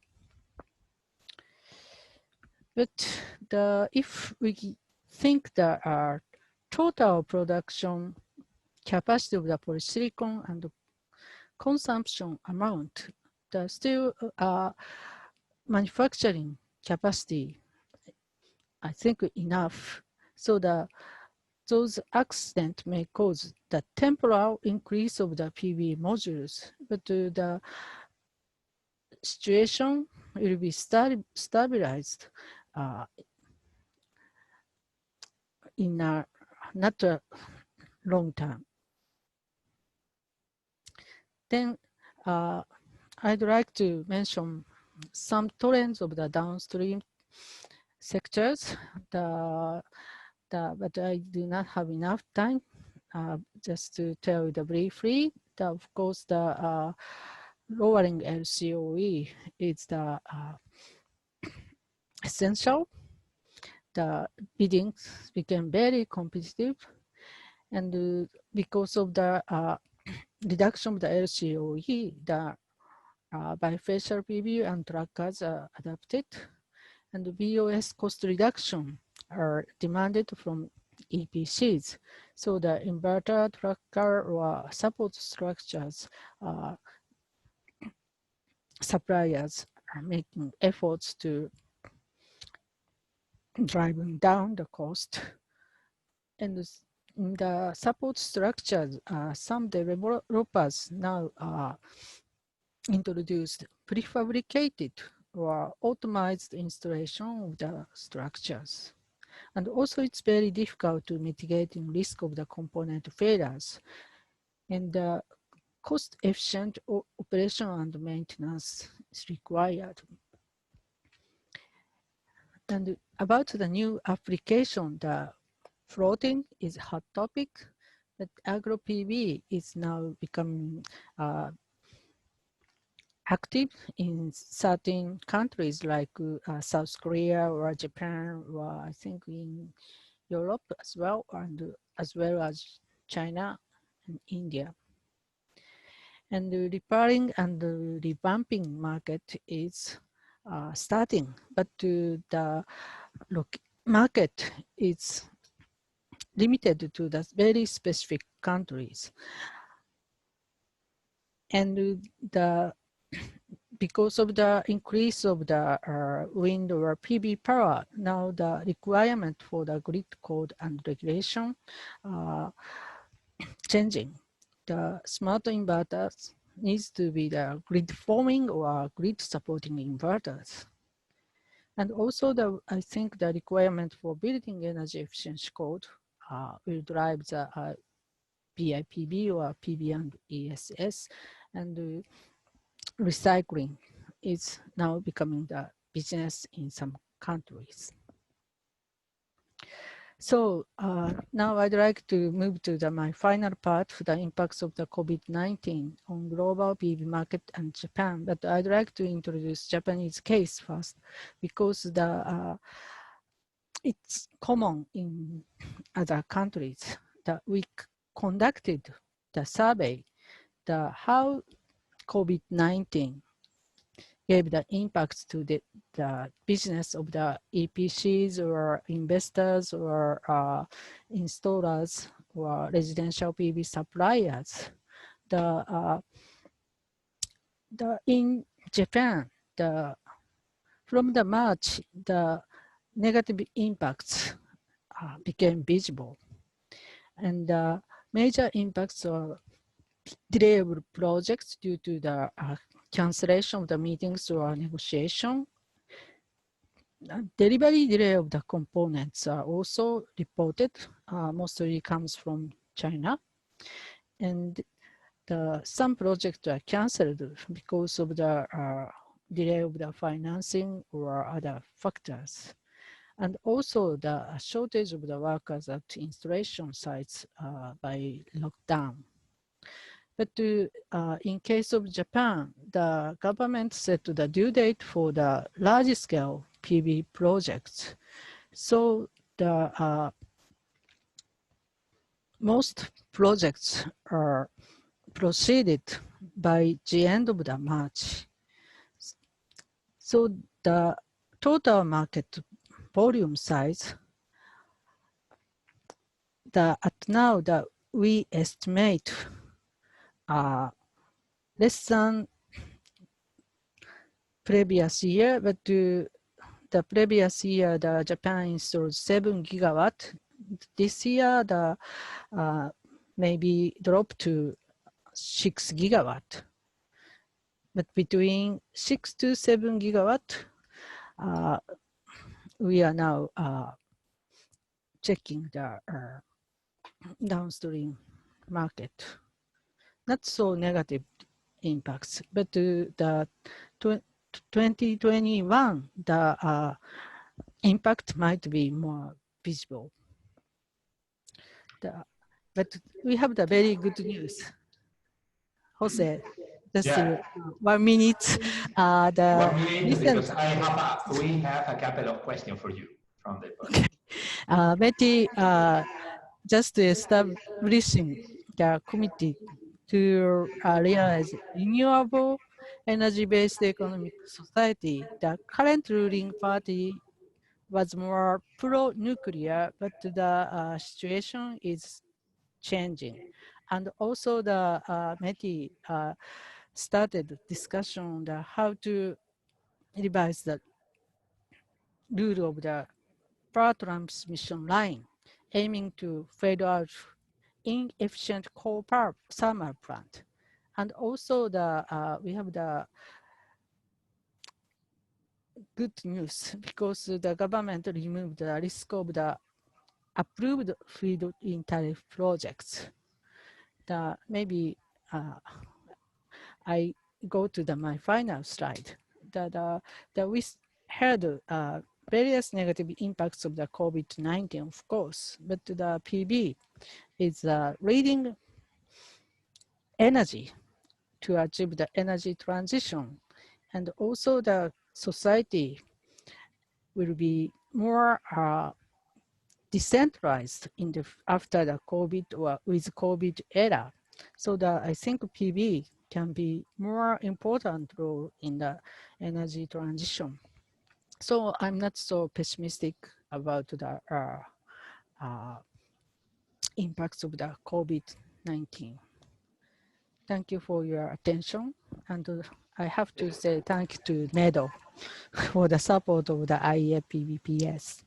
But if we think the total production capacity of the polysilicon and the consumption amount, the still manufacturing capacity, I think enough. So those accidents may cause the temporal increase of the PV modules, but the situation will be stabilized in not a long term. Then I'd like to mention some trends of the downstream sectors, but I do not have enough time just to tell you briefly. Of course, the lowering LCOE is the essential. The biddings became very competitive, and because of the reduction of the LCOE, the bifacial PV and trackers are adapted, and the BOS cost reduction are demanded from EPCs. So the inverter, tracker, or support structures suppliers are making efforts to driving down the cost. And in the support structures, some developers now introduced prefabricated or automized installation of the structures. And also it's very difficult to mitigate the risk of the component failures. And cost-efficient operation and maintenance is required. And about the new application, the floating is a hot topic, but agro PV is now becoming active in certain countries like South Korea or Japan, or I think in Europe as well, and as well as China and India. And the repairing and the revamping market is starting, but the market is limited to the very specific countries. And because of the increase of the wind or PV power, now the requirement for the grid code and regulation changing. The smart inverters needs to be the grid forming or grid supporting inverters. And also I think the requirement for building energy efficiency code will drive the BIPV or PV and ESS, and recycling is now becoming the business in some countries. So now I'd like to move to my final part, the impacts of the COVID-19 on global PV market and Japan. But I'd like to introduce Japanese case first, because it's common in other countries that we conducted the survey, how COVID-19 gave the impacts to the business of the EPCs or investors or installers or residential PV suppliers. In Japan, from the March, the negative impacts became visible. And major impacts are delay of projects due to the cancellation of the meetings or negotiation. Delivery delay of the components are also reported, mostly comes from China. And some projects are canceled because of the delay of the financing or other factors. And also the shortage of the workers at installation sites by lockdown. But in case of Japan, the government set the due date for the large-scale PV projects. So the most projects are proceeded by the end of the March. So the total market volume size, at now that we estimate less than previous year, but the previous year, the Japan installed 7 gigawatt. This year, the maybe dropped to 6 gigawatt. But between 6 to 7 gigawatt, we are now checking the downstream market. Not so negative impacts, but the 2021, the impact might be more visible. But we have the very good news. Jose, just 1 minute. 1 minute, because we have a couple of questions for you from the board. Betty, just establishing the committee to realize renewable energy-based economic society. The current ruling party was more pro-nuclear, but the situation is changing. And also the METI started discussion on how to revise the rule of the power transmission line, aiming to fade out inefficient coal power thermal plant. And also we have the good news, because the government removed the risk of the approved feed-in tariff projects. Maybe I go to my final slide. We had various negative impacts of the COVID-19, of course, but the PV is leading energy to achieve the energy transition. And also the society will be more decentralized after the COVID or with COVID era. So I think PV can be more important role in the energy transition. So I'm not so pessimistic about the impacts of the COVID-19. Thank you for your attention. And I have to say thank you to NEDO for the support of the IEA PBPS.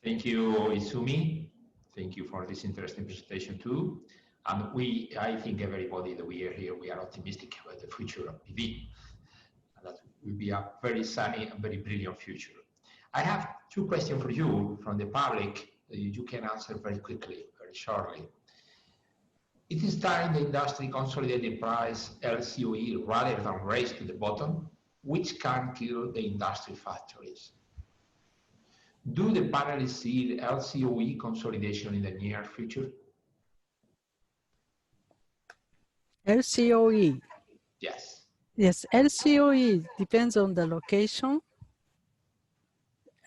Thank you, Izumi. Thank you for this interesting presentation too. And I think everybody that we are here, we are optimistic about the future of PV. And that will be a very sunny and very brilliant future. I have two questions for you from the public that you can answer very quickly, very shortly. It is time the industry consolidated price LCOE rather than race to the bottom, which can kill the industry factories. Do the panelists see the LCOE consolidation in the near future? LCOE. Yes. Yes, LCOE depends on the location.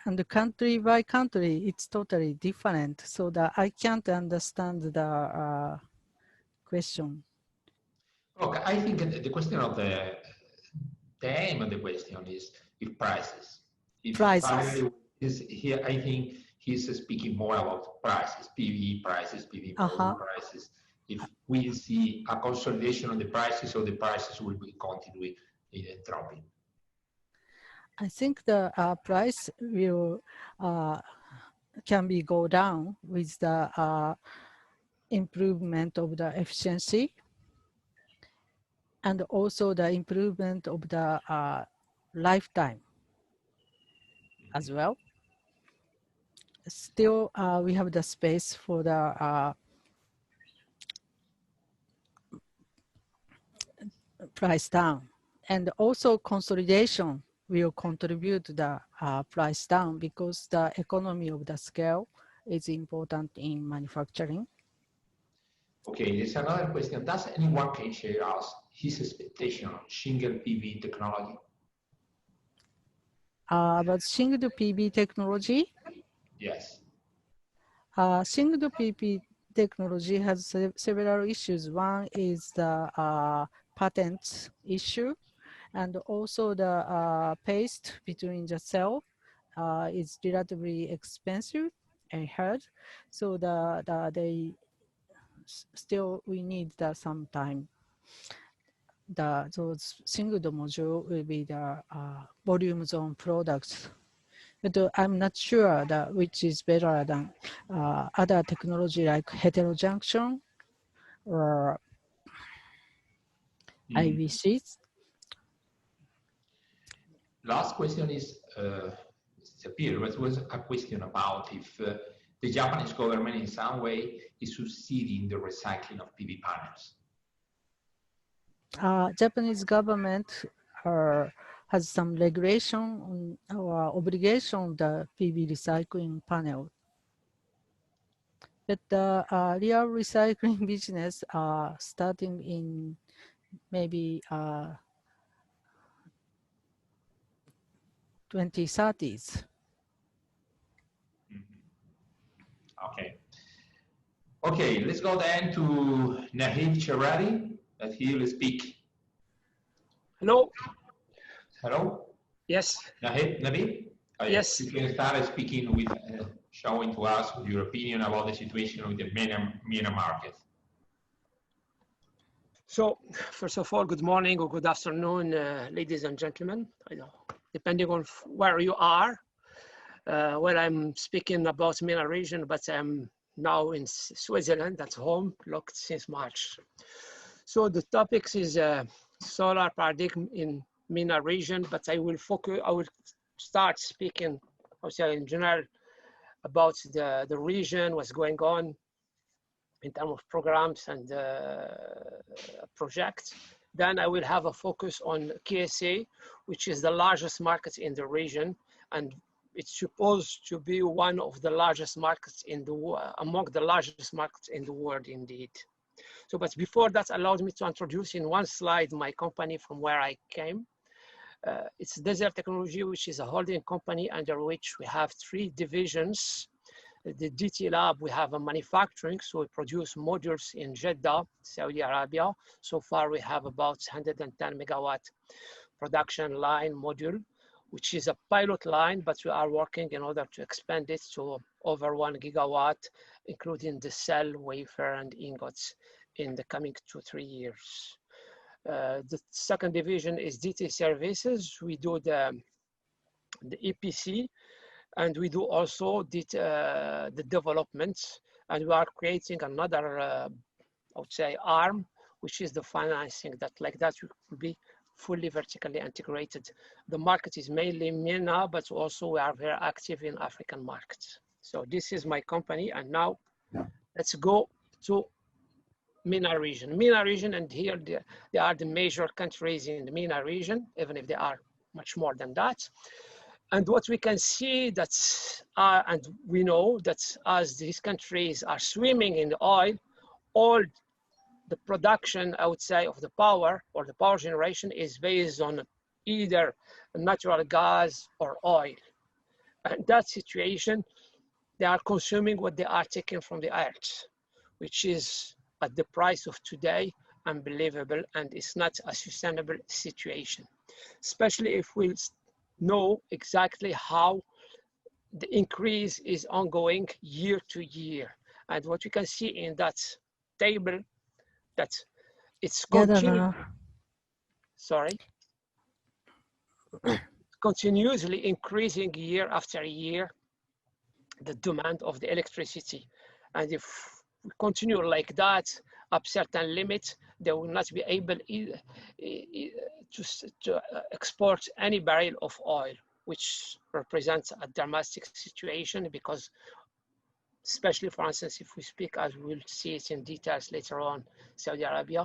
And country by country, it's totally different. So that I can't understand the question. Okay, I think the question of the aim of the question is if prices. If prices. Is here, I think he's speaking more about prices, PV prices, PV module prices. If we see a consolidation of the prices, or the prices will be continuing dropping. I think the price will can be go down with the improvement of the efficiency and also the improvement of the lifetime as well. Still, we have the space for the price down, and also consolidation will contribute to the price down because the economy of the scale is important in manufacturing. Okay, there's another question. Does anyone can share us his expectation on single PV technology? About single PV technology? Yes. Single PV technology has several issues. One is the patent issue, and also the paste between the cell is relatively expensive, I heard. So they still we need some time. Those single module will be the volume zone products. But I'm not sure that which is better than other technology like heterojunction or IBCs. Last question is, it was a question about if the Japanese government in some way is subsidizing the recycling of PV panels. Japanese government has some regulation or obligation on the PV recycling panel. But the real recycling business starting in maybe 2030s. Okay. Okay, let's go then to Nabih Cherradi, that he will speak. Hello. Hello. Yes. Nabih? Yes. You can start speaking with, showing to us your opinion about the situation with the MENA market. So, first of all, good morning or good afternoon, ladies and gentlemen. I know, depending on where you are. Well, I'm speaking about MENA region, but I'm now in Switzerland, at home, locked since March. So the topic is solar paradigm in MENA region, but I will start speaking also in general about the region, what's going on in terms of programs and projects. Then I will have a focus on KSA, which is the largest market in the region, and it's supposed to be one of the largest markets in the world, among the largest markets in the world indeed. So, but before that, allows me to introduce in one slide my company from where I came. It's Desert Technology, which is a holding company under which we have 3 divisions. The DT Lab, we have a manufacturing, so we produce modules in Jeddah, Saudi Arabia. So far, we have about 110 megawatt production line module, which is a pilot line, but we are working in order to expand it to over 1 gigawatt, including the cell, wafer, and ingots in the coming 2-3 years. The second division is DT services. We do the EPC, and we do also the development, and we are creating another, I would say, arm, which is the financing. That like that will be fully vertically integrated. The market is mainly MENA, but also we are very active in African markets. So this is my company, and now let's go to MENA region. MENA region, and here they are the major countries in the MENA region, even if they are much more than that. And what we can see that, and we know that as these countries are swimming in the oil, all the production, I would say, of the power or the power generation is based on either natural gas or oil. And that situation, they are consuming what they are taking from the earth, which is at the price of today, unbelievable, and it's not a sustainable situation, especially if we know exactly how the increase is ongoing year to year. And what you can see in that table, that it's continuously increasing year after year, the demand of the electricity. And if we continue like that, up certain limit, they will not be able to export any barrel of oil, which represents a dramatic situation, because especially, for instance, if we speak, as we'll see it in details later on, Saudi Arabia,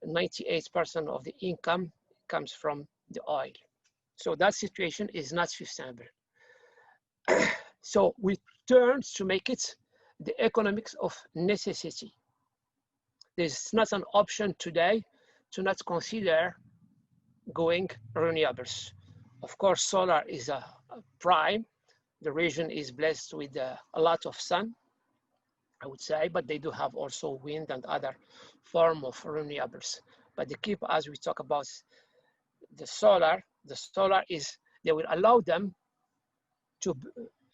98% of the income comes from the oil. So that situation is not sustainable. So we turn to make it the economics of necessity. There's not an option today to not consider going renewables. Of course, solar is a prime. The region is blessed with a lot of sun, I would say, but they do have also wind and other form of renewables. But the key, as we talk about the solar is, they will allow them to,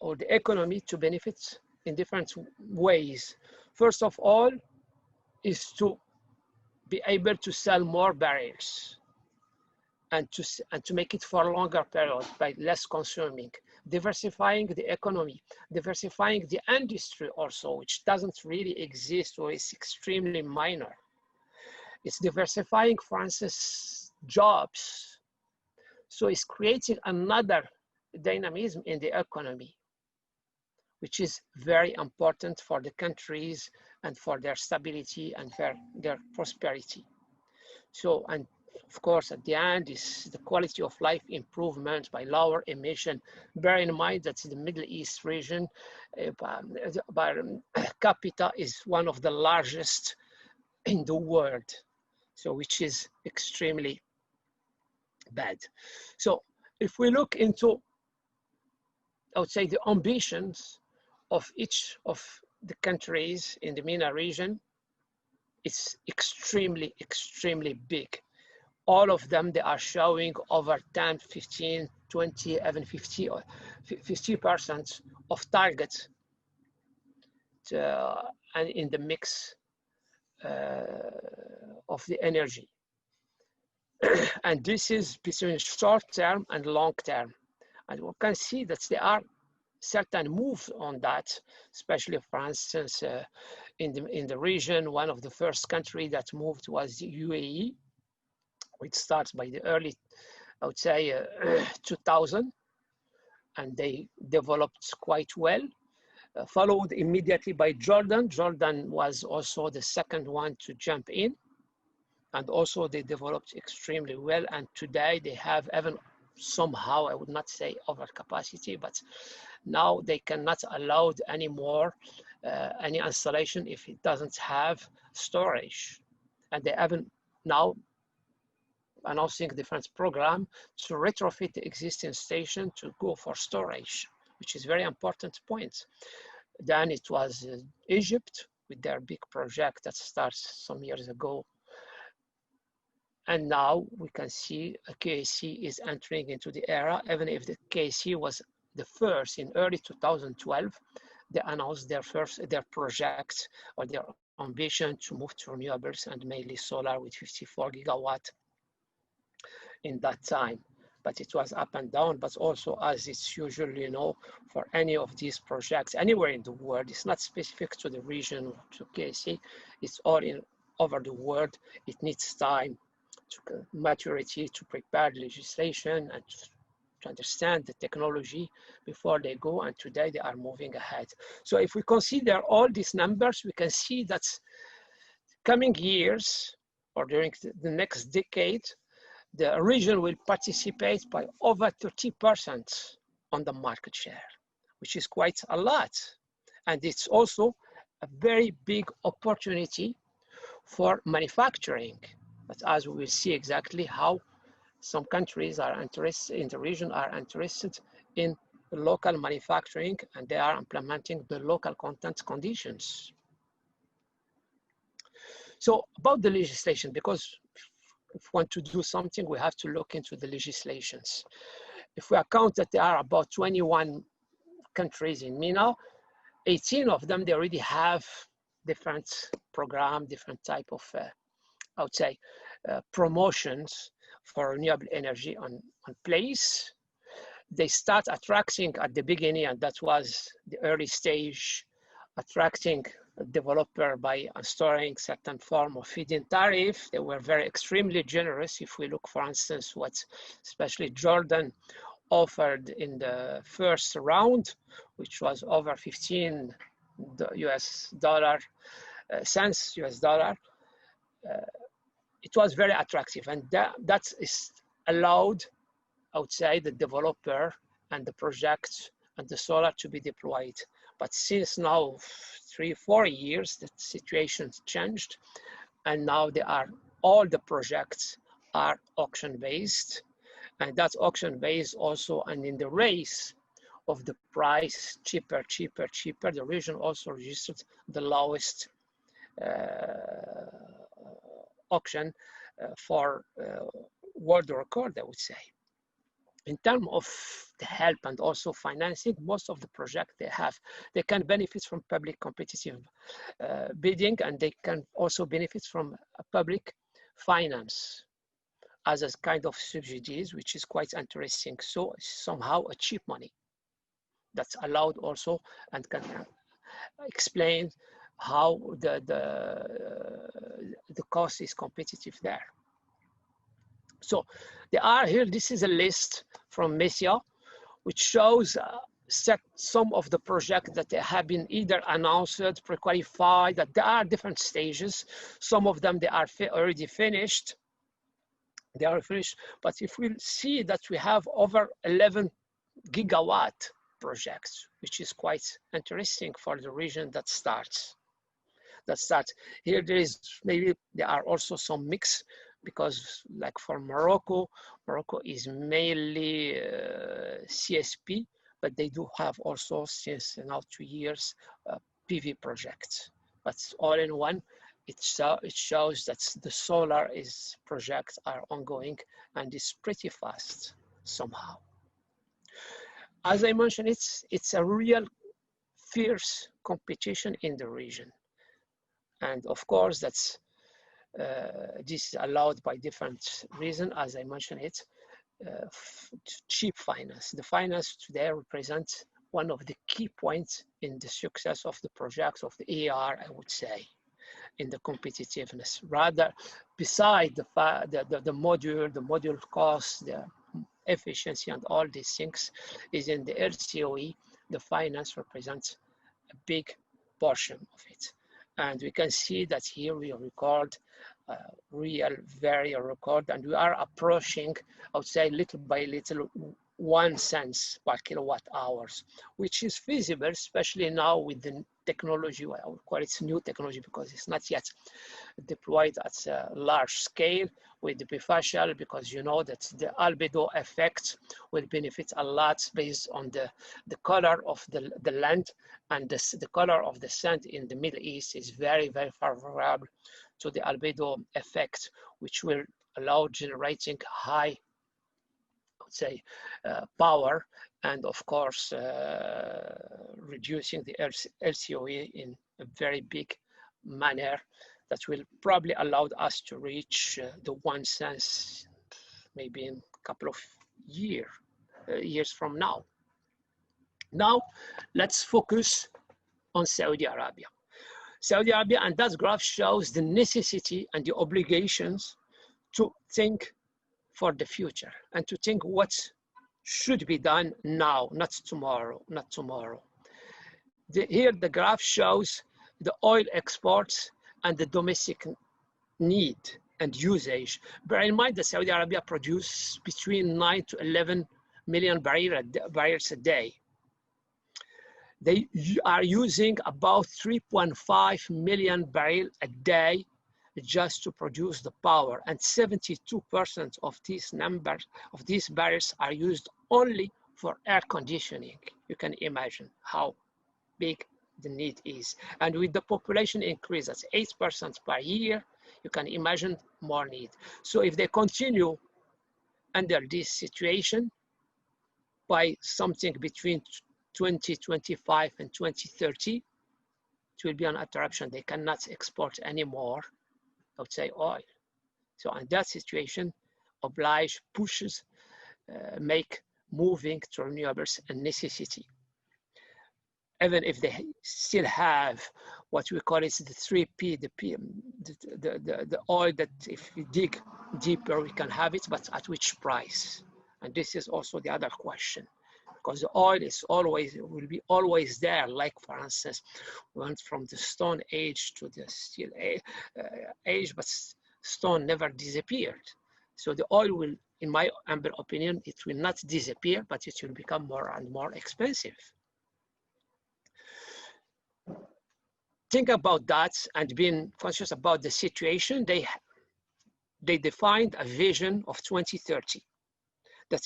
or the economy to benefit in different ways. First of all, is to be able to sell more barrels and to make it for a longer period by less consuming. Diversifying the economy, diversifying the industry also, which doesn't really exist or is extremely minor. It's diversifying, for instance, jobs. So it's creating another dynamism in the economy, which is very important for the countries and for their stability and for their prosperity. So, and of course, at the end is the quality of life improvement by lower emission. Bear in mind that the Middle East region by capita is one of the largest in the world, so which is extremely bad. So if we look into, I would say, the ambitions of each of the countries in the MENA region, it's extremely, extremely big. All of them, they are showing over 10, 15, 20, even 50% of targets and in the mix of the energy. And this is between short term and long term. And we can see that there are certain moves on that, especially, for instance, in the region, one of the first countries that moved was the UAE, which starts by the early, I would say, 2000, and they developed quite well. Followed immediately by Jordan. Jordan was also the second one to jump in, and also they developed extremely well. And today they have even somehow, I would not say overcapacity, but now they cannot allow anymore any installation if it doesn't have storage. And they haven't now announcing a different program to retrofit the existing station to go for storage, which is very important point. Then it was Egypt with their big project that starts some years ago. And now we can see KAC is entering into the era, even if the KAC was the first in early 2012, they announced their project or their ambition to move to renewables and mainly solar with 54 gigawatt in that time. But it was up and down, but also as it's usually, you know, for any of these projects anywhere in the world, it's not specific to the region, to KSA, it's all over the world. It needs time, to maturity, to prepare legislation and to understand the technology before they go, and today they are moving ahead. So if we consider all these numbers, we can see that coming years or during the next decade, the region will participate by over 30% on the market share, which is quite a lot. And it's also a very big opportunity for manufacturing. But as we will see exactly how some countries are interested in the region, are interested in local manufacturing, and they are implementing the local content conditions. So about the legislation, because if we want to do something, we have to look into the legislations. If we account that there are about 21 countries in MENA, 18 of them, they already have different program, different type of, I would say, promotions for renewable energy on place. They start attracting at the beginning, and that was the early stage, attracting a developer by installing certain form of feed-in tariff. They were very extremely generous. If we look, for instance, what especially Jordan offered in the first round, which was over 15 US dollar cents, US dollar, it was very attractive, and that is allowed, outside the developer and the project and the solar to be deployed. But since now 3-4 years, the situation changed, and now all the projects are auction based, and that's auction based also, and in the race of the price, cheaper, the region also registered the lowest auction for world record, I would say. In terms of the help and also financing, most of the projects they can benefit from public competitive bidding, and they can also benefit from a public finance as a kind of subsidies, which is quite interesting. So somehow a cheap money that's allowed also, and can explain how the cost is competitive there. So they are here, this is a list from MECIA, which shows some of the projects that they have been either announced, pre-qualified, that there are different stages. Some of them, they are already finished. They are finished, but if we see that we have over 11 gigawatt projects, which is quite interesting for the region that starts. Here there are also some mix, because like for Morocco is mainly CSP, but they do have also since now 2 years PV projects. But all in one, it shows that the solar projects are ongoing, and it's pretty fast somehow. As I mentioned, it's a real fierce competition in the region, and of course that's this is allowed by different reasons, as I mentioned it. Cheap finance. The finance today represents one of the key points in the success of the projects of the ER, I would say, in the competitiveness. Rather, beside the module cost, the efficiency, and all these things, is in the LCOE, the finance represents a big portion of it. And we can see that here we record very record, and we are approaching, I would say, little by little, 1 cent per kilowatt hours, which is feasible, especially now with the technology. I would call it new technology because it's not yet deployed at a large scale with the bifacial, because you know that the albedo effect will benefit a lot based on the color of the land, and the color of the sand in the Middle East is very, very favorable to the albedo effect, which will allow generating high, I would say, power, and of course reducing the LCOE in a very big manner that will probably allow us to reach the 1 cent maybe in a couple of years from now. Now, let's focus on Saudi Arabia. Saudi Arabia, and that graph shows the necessity and the obligations to think for the future and to think what should be done now, not tomorrow, not tomorrow. Here the graph shows the oil exports and the domestic need and usage. Bear in mind that Saudi Arabia produces between 9 to 11 million barrels a day. They are using about 3.5 million barrels a day just to produce the power, and 72% of these numbers of these barrels are used only for air conditioning. You can imagine how big the need is. And with the population increase at 8% per year, you can imagine more need. So if they continue under this situation, by something between 2025 and 2030, it will be an interruption. They cannot export anymore, I would say, oil. So in that situation, pushes, make moving to renewables a necessity. Even if they still have what we call is the 3P, the oil that if we dig deeper, we can have it, but at which price? And this is also the other question, because the oil is will be always there. Like for instance, we went from the Stone Age to the Steel Age, but stone never disappeared. So the oil will, in my humble opinion, it will not disappear, but it will become more and more expensive. Think about that and being conscious about the situation. They defined a vision of 2030 that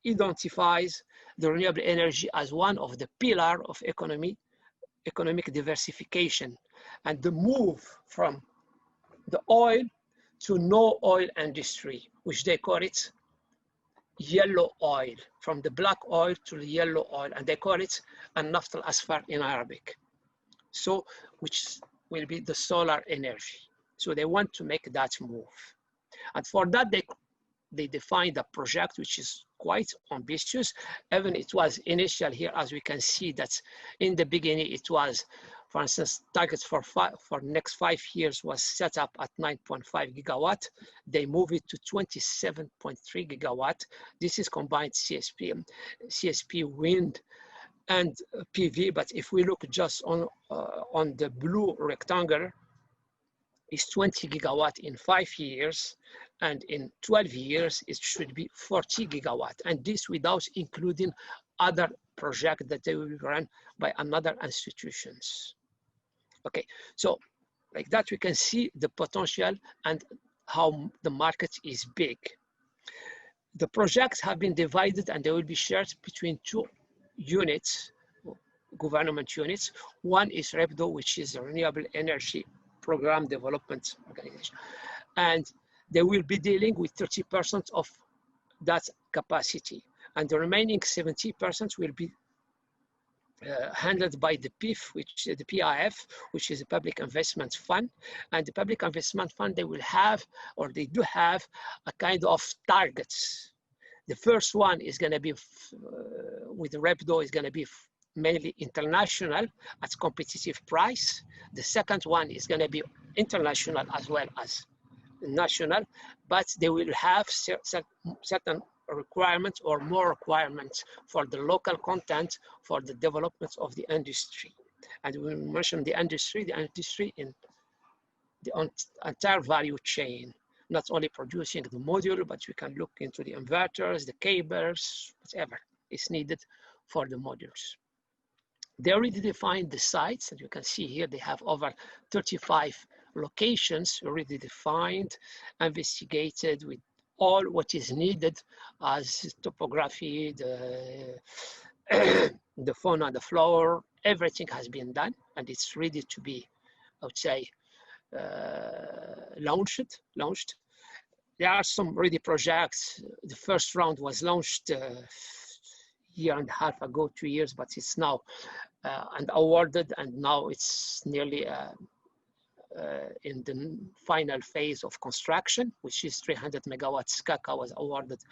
identifies the renewable energy as one of the pillars of economic diversification, and the move from the oil to no oil industry, which they call it yellow oil, from the black oil to the yellow oil, and they call it an-naft al-asfar in Arabic. So, which will be the solar energy. So they want to make that move. And for that, they defined a project which is quite ambitious. Even it was initial here, as we can see that in the beginning, it was, for instance, targets for next 5 years was set up at 9.5 gigawatt. They move it to 27.3 gigawatt. This is combined CSP wind and PV, but if we look just on the blue rectangle, it's 20 gigawatt in 5 years, and in 12 years, it should be 40 gigawatt. And this without including other projects that they will run by another institutions. Okay, so like that, we can see the potential and how the market is big. The projects have been divided and they will be shared between 2 units, government units. One is REPDO, which is a Renewable Energy Program Development Organization. And they will be dealing with 30% of that capacity. And the remaining 70% will be handled by the PIF, which is the PIF, which is the Public Investment Fund. And the Public Investment Fund, they will have, or they do have, a kind of targets. The first one is going to be, with REPDO, is going to be mainly international at competitive price. The second one is going to be international as well as national, but they will have certain requirements or more requirements for the local content for the development of the industry. And we mentioned the industry in the entire value chain, not only producing the module, but we can look into the inverters, the cables, whatever is needed for the modules. They already defined the sites, and you can see here they have over 35 locations already defined, investigated with all what is needed as topography, the fauna, the flora, everything has been done, and it's ready to be, I would say, launched. There are some ready projects. The first round was launched a year and a half ago, 2 years, but it's now and awarded, and now it's nearly in the final phase of construction, which is 300 megawatts. Kaka was awarded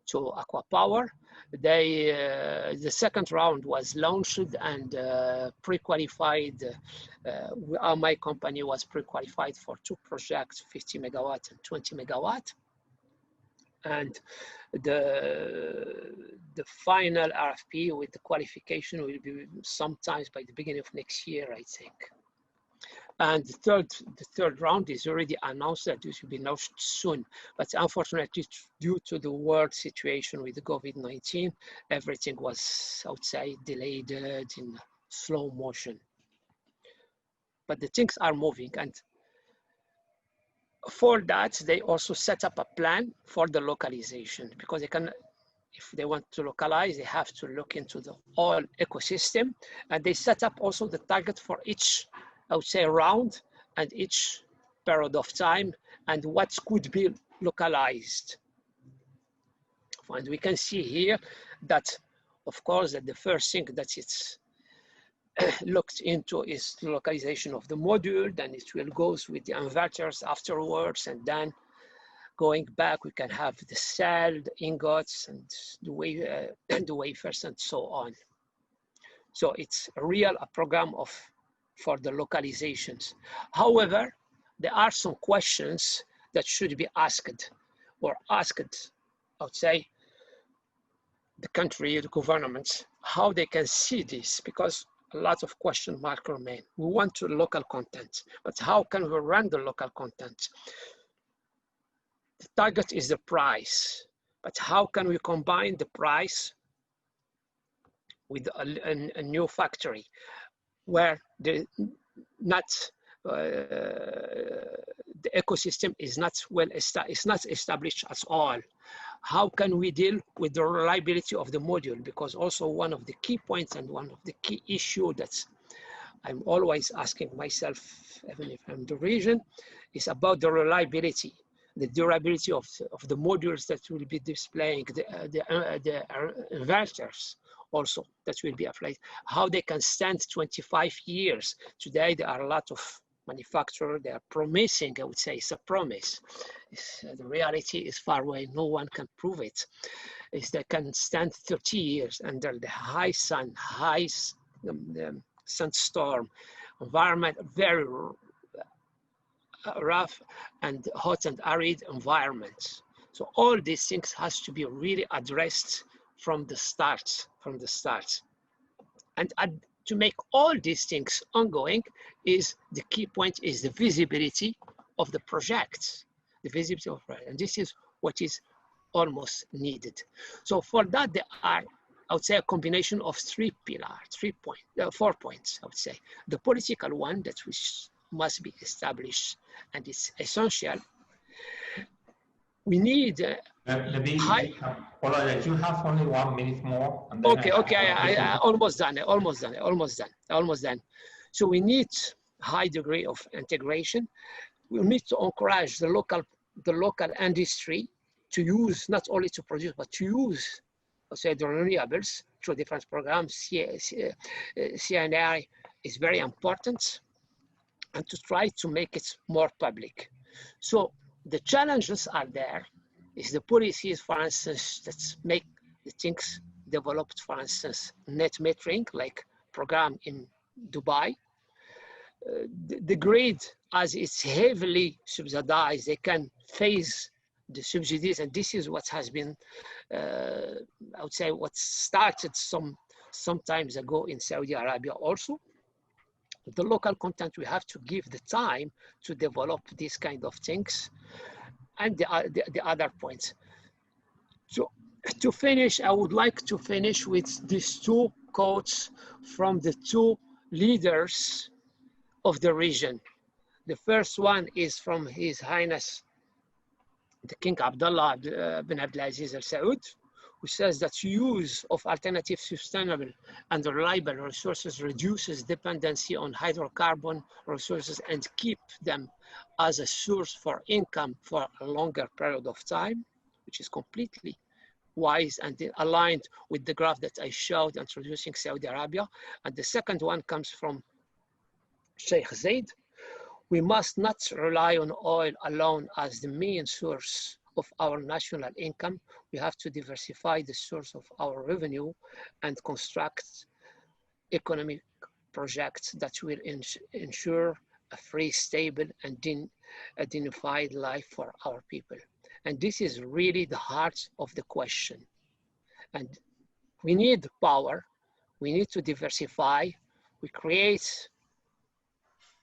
to Aqua Power. The second round was launched and pre-qualified. My company was pre-qualified for 2 projects, 50 megawatt and 20 megawatt. And the final RFP with the qualification will be sometimes by the beginning of next year, I think. And the third round is already announced that this will be launched soon. But unfortunately, due to the world situation with the COVID-19, everything was, I would say, delayed in slow motion. But the things are moving. And for that, they also set up a plan for the localization, because they can, if they want to localize, they have to look into the whole ecosystem. And they set up also the target for each, I would say, round and each period of time, and what could be localized. And we can see here that, of course, that the first thing that it's looked into is the localization of the module, then it will go with the inverters afterwards, and then going back, we can have the cell, the ingots, and the wafers, and so on. So it's a program for the localizations. However, there are some questions that should be asked, or asked, I would say, the country, the governments, how they can see this, because a lot of question marks remain. We want to local content, but how can we run the local content? The target is the price, but how can we combine the price with a new factory where the ecosystem is not established at all? How can we deal with the reliability of the module? Because also one of the key points and one of the key issues that I'm always asking myself, even if I'm the region, is about the reliability, the durability of the modules that will be displaying, the inverters also that will be applied, how they can stand 25 years. Today, there are a lot of manufacturers, they are promising, I would say, it's a promise. The reality is far away, no one can prove it. They can stand 30 years under the high sun, the sandstorm, environment, very rough and hot and arid environments. So all these things has to be really addressed from the start, And to make all these things ongoing, is the key point is the visibility of the project, and this is what is almost needed. So for that, there are, I would say, a combination of 4 points, I would say. The political one that which must be established, and it's essential. We need Nabih, you have only 1 minute more. And then I almost done. So we need high degree of integration. We need to encourage the local industry to use, not only to produce, but to use, let's say, the renewables through different programs. CNI is very important, and to try to make it more public. So the challenges are there, is the policies, for instance, that make the things developed, for instance, net metering, like program in Dubai. The grid, as it's heavily subsidized, they can phase the subsidies, and this is what has been, I would say, what started some times ago in Saudi Arabia also. The local content, we have to give the time to develop these kind of things. And the other points. So to finish, I would like to finish with these 2 quotes from the 2 leaders of the region. The first one is from His Highness, the King Abdullah bin Abdulaziz Al Saud, who says that use of alternative, sustainable and reliable resources reduces dependency on hydrocarbon resources and keep them as a source for income for a longer period of time, which is completely wise and aligned with the graph that I showed introducing Saudi Arabia. And the second one comes from Sheikh Zayed. We must not rely on oil alone as the main source of our national income. We have to diversify the source of our revenue and construct economic projects that will ensure a free, stable, and dignified life for our people. And this is really the heart of the question. And we need power. We need to diversify. We create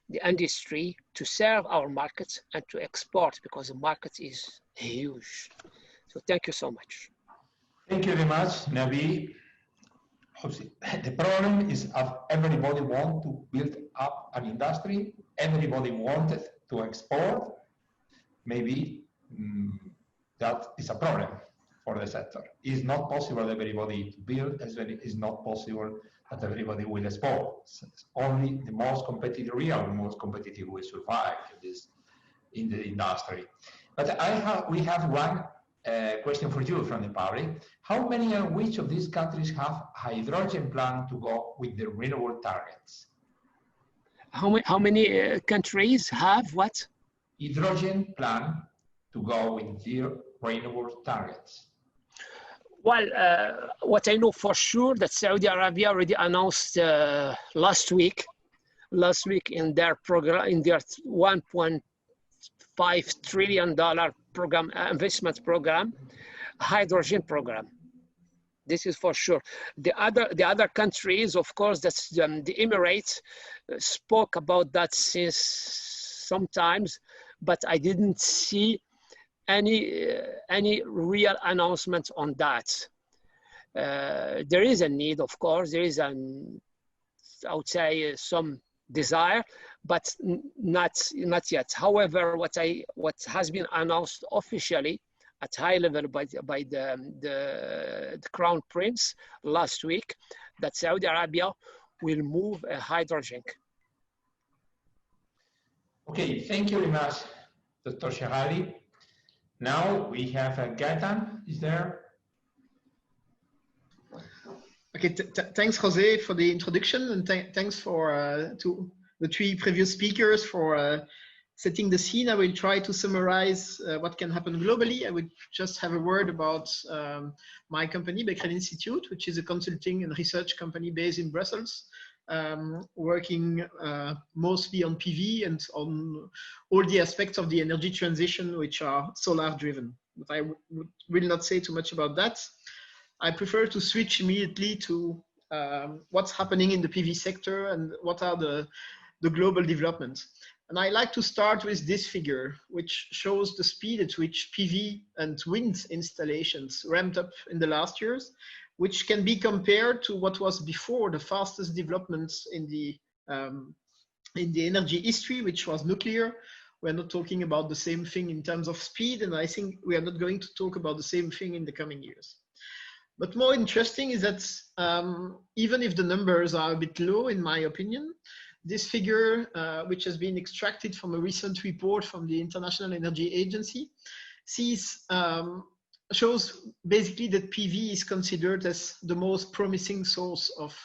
the industry to serve our markets and to export, because the market is huge. So thank you so much. Thank you very much, Nabih. The problem is everybody wants to build up an industry. Everybody wanted to export. Maybe that is a problem for the sector. It's not possible everybody to build, as well it's not possible that everybody will export. It's only the most competitive, most competitive will survive in the industry. But we have one question for you from the public. How many and which of these countries have hydrogen plan to go with the renewable targets? How many countries have what? Hydrogen plan to go with their renewable targets. Well, what I know for sure that Saudi Arabia already announced last week in their program, in their $1.5 trillion program, investment program, hydrogen program. This is for sure. The other countries, of course, that's the Emirates spoke about that since sometimes, but I didn't see any real announcement on that. There is a need, of course. There is I would say some desire, but not yet. However, what has been announced officially at high level by the Crown Prince last week, that Saudi Arabia will move a hydrogen. Okay, thank you very much, Dr. Cherradi. Now we have Gaëtan, is there? Okay, thanks, José, for the introduction, and thanks for to the three previous speakers for setting the scene. I will try to summarize what can happen globally. I would just have a word about my company, Becquerel Institute, which is a consulting and research company based in Brussels, working mostly on PV and on all the aspects of the energy transition which are solar driven. But I will not say too much about that. I prefer to switch immediately to what's happening in the PV sector and what are the global developments. And I like to start with this figure, which shows the speed at which PV and wind installations ramped up in the last years, which can be compared to what was before the fastest developments in the energy history, which was nuclear. We're not talking about the same thing in terms of speed, and I think we are not going to talk about the same thing in the coming years. But more interesting is that even if the numbers are a bit low, in my opinion, this figure, which has been extracted from a recent report from the International Energy Agency, shows basically that PV is considered as the most promising source of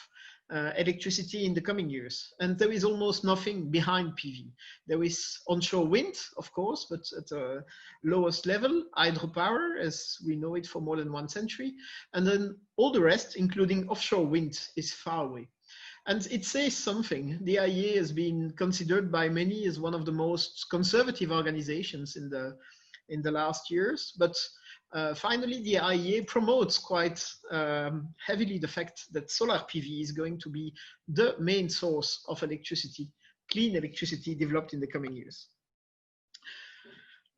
electricity in the coming years. And there is almost nothing behind PV. There is onshore wind, of course, but at a lowest level, hydropower, as we know it for more than 1 century. And then all the rest, including offshore wind, is far away. And it says something. The IEA has been considered by many as one of the most conservative organizations in the last years. But finally, the IEA promotes quite heavily the fact that solar PV is going to be the main source of electricity, clean electricity developed in the coming years.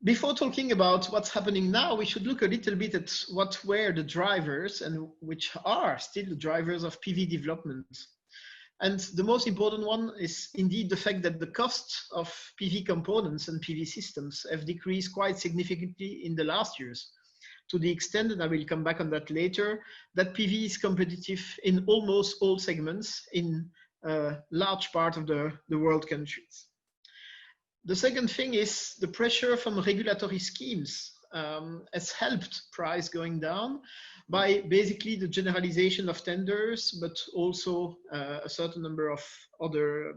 Before talking about what's happening now, we should look a little bit at what were the drivers and which are still the drivers of PV development. And the most important one is indeed the fact that the cost of PV components and PV systems have decreased quite significantly in the last years, to the extent, and I will come back on that later, that PV is competitive in almost all segments in a large part of the world countries. The second thing is the pressure from regulatory schemes has helped price going down by basically the generalization of tenders, but also a certain number of other,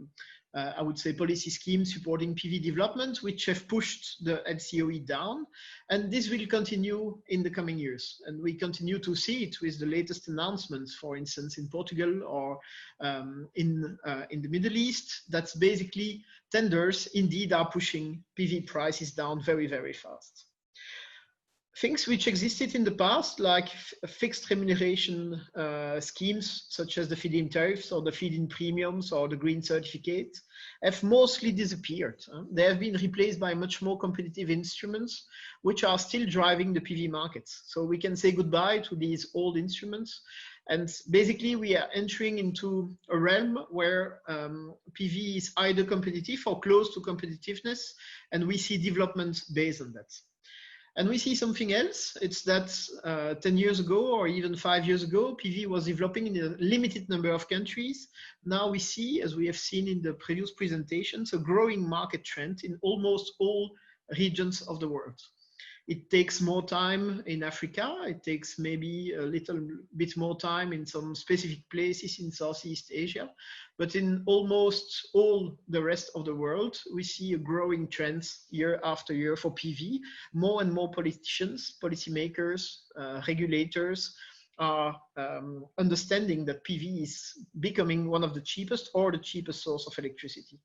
I would say, policy schemes supporting PV development, which have pushed the LCOE down. And this will continue in the coming years. And we continue to see it with the latest announcements, for instance, in Portugal or in the Middle East. That's basically tenders indeed are pushing PV prices down very, very fast. Things which existed in the past, like fixed remuneration schemes, such as the feed-in tariffs or the feed-in premiums or the green certificate, have mostly disappeared. They have been replaced by much more competitive instruments, which are still driving the PV markets. So we can say goodbye to these old instruments. And basically, we are entering into a realm where PV is either competitive or close to competitiveness, and we see development based on that. And we see something else. It's that 10 years ago or even 5 years ago, PV was developing in a limited number of countries. Now we see, as we have seen in the previous presentations, a growing market trend in almost all regions of the world. It takes more time in Africa. It takes maybe a little bit more time in some specific places in Southeast Asia. But in almost all the rest of the world, we see a growing trend year after year for PV. More and more politicians, policymakers, regulators are understanding that PV is becoming one of the cheapest or the cheapest source of electricity.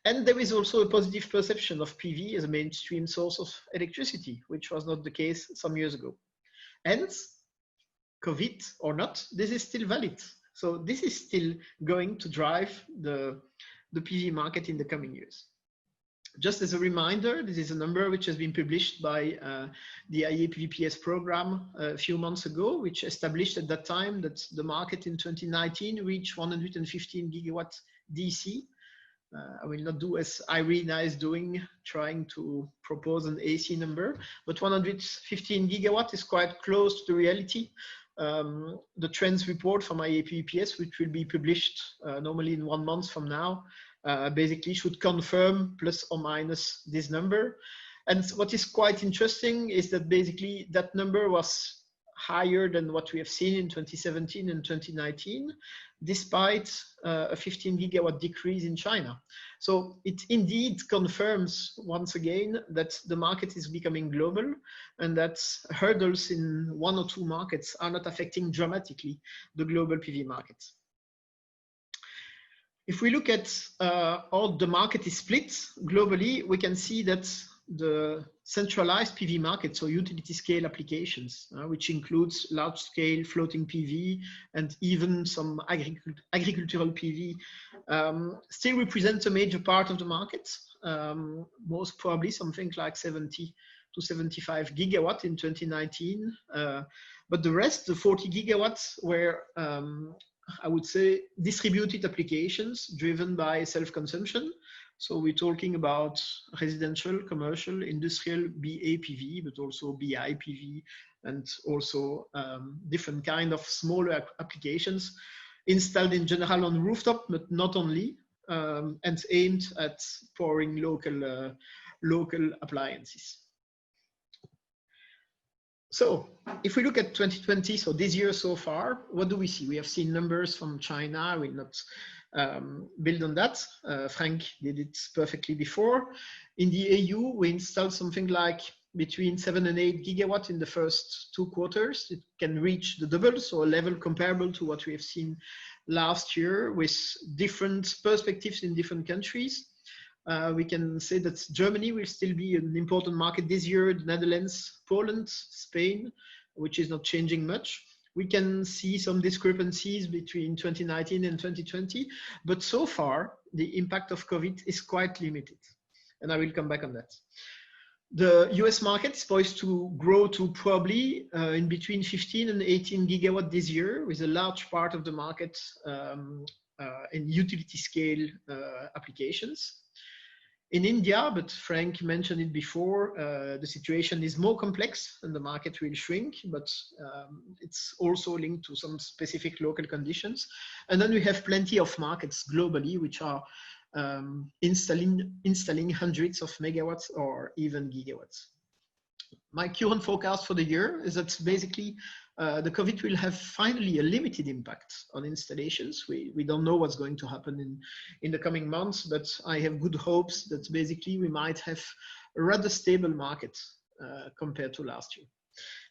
And there is also a positive perception of PV as a mainstream source of electricity, which was not the case some years ago. And COVID or not, this is still valid. So this is still going to drive the PV market in the coming years. Just as a reminder, this is a number which has been published by the IEA-PVPS program a few months ago, which established at that time that the market in 2019 reached 115 gigawatt DC. I will not do as Irina is doing, trying to propose an AC number, but 115 gigawatt is quite close to the reality. The trends report from IEA-PVPS, which will be published normally in 1 month from now, basically should confirm plus or minus this number. And what is quite interesting is that basically that number was higher than what we have seen in 2017 and 2019, despite a 15 gigawatt decrease in China. So it indeed confirms once again that the market is becoming global and that hurdles in 1 or 2 markets are not affecting dramatically the global PV market. If we look at how the market is split globally, we can see that the centralized PV market, so utility scale applications, which includes large scale floating PV and even some agricultural PV, still represents a major part of the market, most probably something like 70 to 75 gigawatt in 2019. But the rest, the 40 gigawatts, were I would say distributed applications driven by self-consumption. So we're talking about residential, commercial, industrial, BA PV, but also BI PV, and also different kind of smaller applications installed in general on rooftop, but not only, and aimed at powering local appliances. So if we look at 2020, so this year so far, what do we see? We have seen numbers from China. I will not build on that. Frank did it perfectly before. In the EU, we installed something like between 7 and 8 gigawatt in the first 2 quarters. It can reach the double, so a level comparable to what we have seen last year with different perspectives in different countries. We can say that Germany will still be an important market this year, the Netherlands, Poland, Spain, which is not changing much. We can see some discrepancies between 2019 and 2020, but so far the impact of COVID is quite limited. And I will come back on that. The US market is poised to grow to probably in between 15 and 18 gigawatt this year, with a large part of the market in utility scale applications. In India, but Frank mentioned it before, the situation is more complex and the market will shrink, but it's also linked to some specific local conditions. And then we have plenty of markets globally which are installing hundreds of megawatts or even gigawatts. My current forecast for the year is that basically the COVID will have finally a limited impact on installations. We don't know what's going to happen in the coming months, but I have good hopes that basically we might have a rather stable market compared to last year.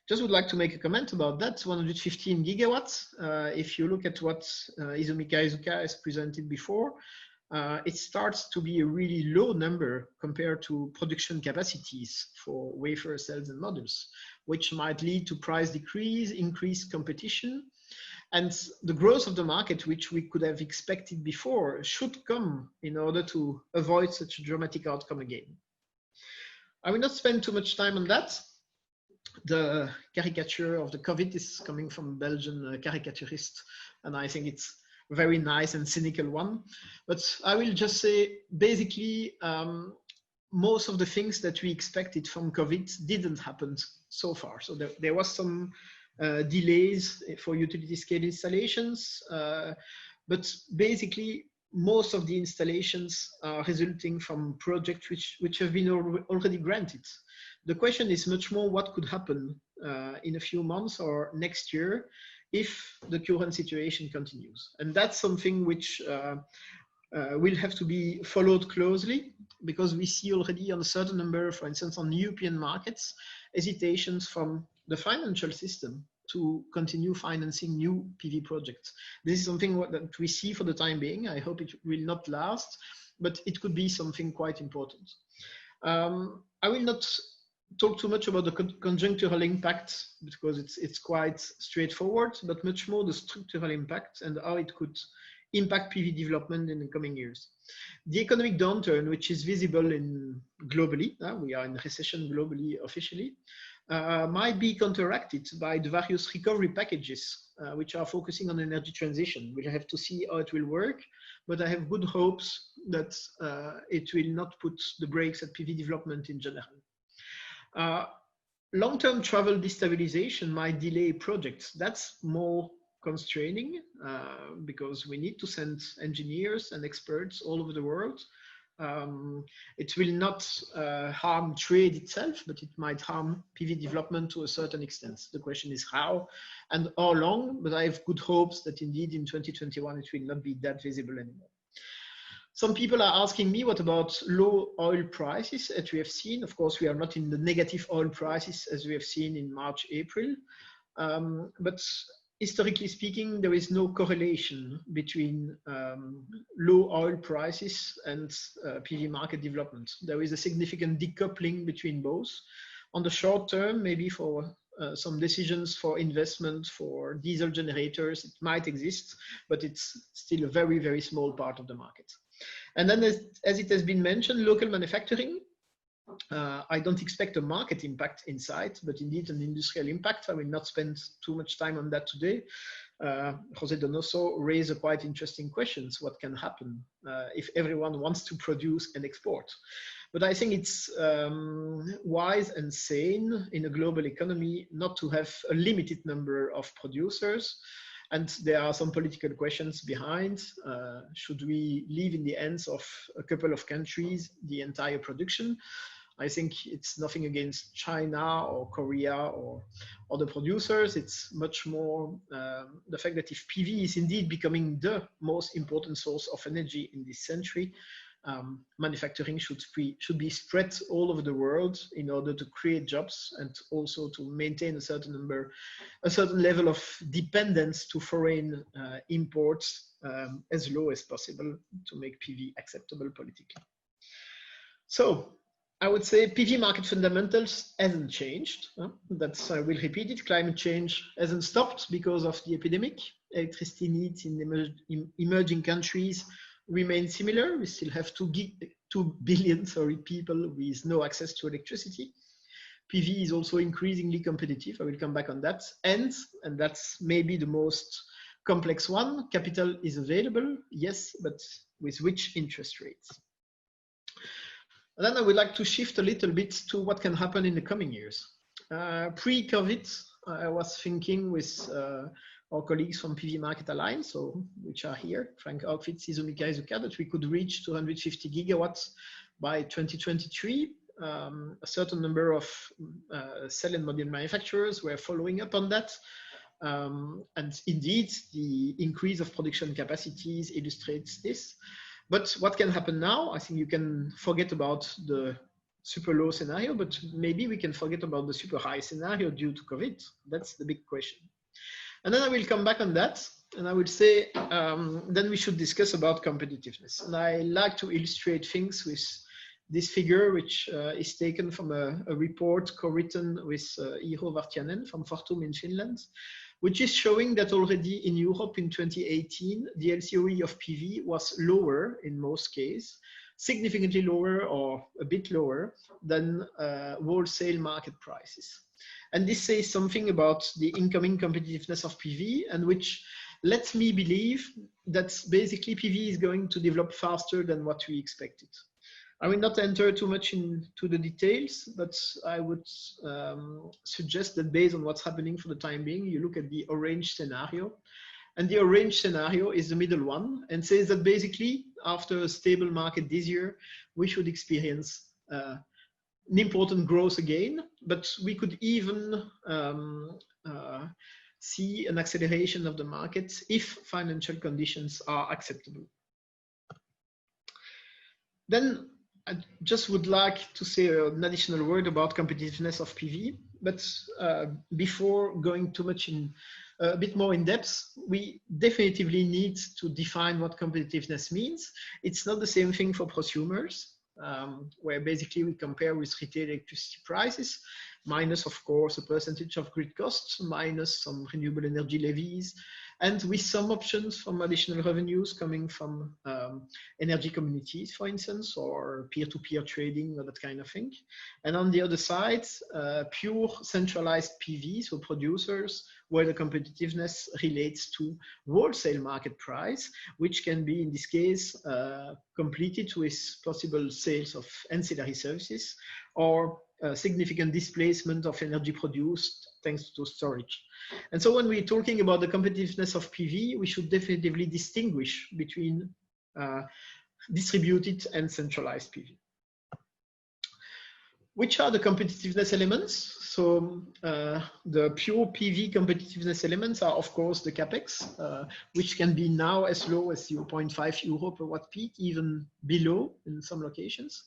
Just would like to make a comment about that 115 gigawatts. If you look at what Izumi Kaizuka has presented before, it starts to be a really low number compared to production capacities for wafer cells and modules, which might lead to price decrease, increased competition, and the growth of the market, which we could have expected before, should come in order to avoid such a dramatic outcome again. I will not spend too much time on that. The caricature of the COVID is coming from a Belgian caricaturist, and I think it's a very nice and cynical one. But I will just say, basically, most of the things that we expected from COVID didn't happen so far. So there was some delays for utility scale installations, but basically, most of the installations are resulting from projects which have been already granted. The question is much more what could happen in a few months or next year if the current situation continues. And that's something which will have to be followed closely, because we see already on a certain number, for instance, on European markets, hesitations from the financial system to continue financing new PV projects. This is something that we see for the time being. I hope it will not last, but it could be something quite important. I will not talk too much about the conjunctural impact because it's quite straightforward, but much more the structural impact and how it could impact PV development in the coming years. The economic downturn, which is visible globally, we are in recession globally officially, might be counteracted by the various recovery packages which are focusing on energy transition. We'll have to see how it will work, but I have good hopes that it will not put the brakes at PV development in general. Long-term travel destabilization might delay projects. That's more constraining because we need to send engineers and experts all over the world. It will not harm trade itself, but it might harm PV development to a certain extent. The question is how and how long, but I have good hopes that indeed in 2021 it will not be that visible anymore. Some people are asking me, what about low oil prices as we have seen? Of course, we are not in the negative oil prices as we have seen in March, April, but historically speaking, there is no correlation between low oil prices and PV market development. There is a significant decoupling between both. On the short term, maybe for some decisions for investment for diesel generators, it might exist, but it's still a very, very small part of the market. And then as it has been mentioned, local manufacturing, I don't expect a market impact inside, but indeed an industrial impact. I will not spend too much time on that today. José Donoso raised a quite interesting questions. What can happen if everyone wants to produce and export? But I think it's wise and sane in a global economy not to have a limited number of producers. And there are some political questions behind. Should we leave in the hands of a couple of countries the entire production? I think it's nothing against China or Korea or other producers. It's much more the fact that if PV is indeed becoming the most important source of energy in this century, manufacturing should be spread all over the world in order to create jobs and also to maintain a certain level of dependence to foreign imports as low as possible to make PV acceptable politically. So I would say PV market fundamentals hasn't changed. That's, I will repeat it, climate change hasn't stopped because of the epidemic. Electricity needs in emerging countries remain similar. We still have 2 billion people with no access to electricity. PV is also increasingly competitive. I will come back on that. And that's maybe the most complex one. Capital is available, yes, but with which interest rates? And then I would like to shift a little bit to what can happen in the coming years. Pre-COVID, I was thinking with our colleagues from PV Market Alliance, which are here, Frank Haugwitz, Izumi Kaizuka, that we could reach 250 gigawatts by 2023. a certain number of cell and module manufacturers were following up on that. And indeed, the increase of production capacities illustrates this. But what can happen now? I think you can forget about the super low scenario, but maybe we can forget about the super high scenario due to COVID. That's the big question. And then I will come back on that, and I will say, then we should discuss about competitiveness. And I like to illustrate things with this figure, which is taken from a report co-written with Iiro Vartiainen from Fortum in Finland, which is showing that already in Europe in 2018, the LCOE of PV was lower in most cases, significantly lower or a bit lower than wholesale market prices. And this says something about the incoming competitiveness of PV, and which lets me believe that basically PV is going to develop faster than what we expected. I will not enter too much into the details, but I would suggest that based on what's happening for the time being, you look at the orange scenario. And the orange scenario is the middle one, and says that basically after a stable market this year, we should experience an important growth again, but we could even see an acceleration of the market if financial conditions are acceptable. Then I just would like to say an additional word about competitiveness of PV, but before going too much in a bit more in depth, we definitively need to define what competitiveness means. It's not the same thing for prosumers, where basically we compare with retail electricity prices, minus of course a percentage of grid costs, minus some renewable energy levies, and with some options from additional revenues coming from energy communities, for instance, or peer-to-peer trading or that kind of thing. And on the other side, pure centralized PV, so producers, where the competitiveness relates to wholesale market price, which can be in this case completed with possible sales of ancillary services or significant displacement of energy produced thanks to storage. And so when we're talking about the competitiveness of PV, we should definitively distinguish between distributed and centralized PV. Which are the competitiveness elements? So the pure PV competitiveness elements are, of course, the capex, which can be now as low as 0.5 euro per watt peak, even below in some locations.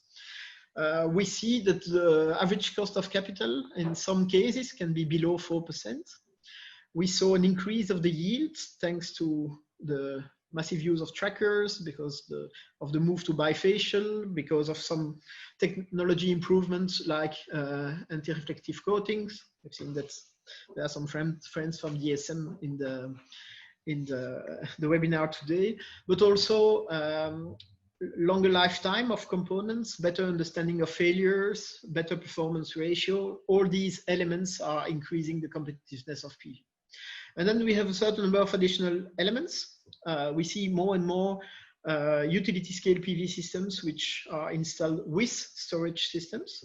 We see that the average cost of capital in some cases can be below 4%. We saw an increase of the yield thanks to the massive use of trackers because of the move to bifacial, because of some technology improvements like anti-reflective coatings. I've seen that there are some friends from DSM in the webinar today, but also longer lifetime of components, better understanding of failures, better performance ratio. All these elements are increasing the competitiveness of PV. And then we have a certain number of additional elements. We see more and more utility scale PV systems which are installed with storage systems.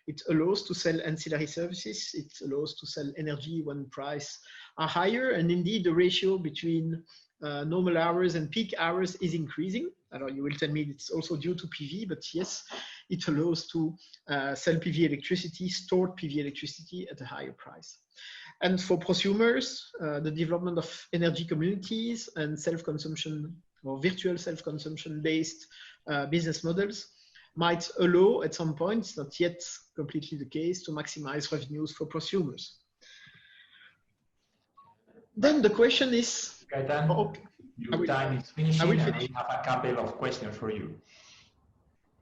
It allows to sell ancillary services. It allows to sell energy when prices are higher. And indeed, the ratio between normal hours and peak hours is increasing. I know you will tell me it's also due to PV, but yes, it allows to sell PV electricity, stored PV electricity at a higher price. And for prosumers, the development of energy communities and self-consumption or virtual self-consumption based business models might allow at some point, it's not yet completely the case, to maximize revenues for prosumers. Then the question is, Gaëtan, your time is finishing, and we have a couple of questions for you.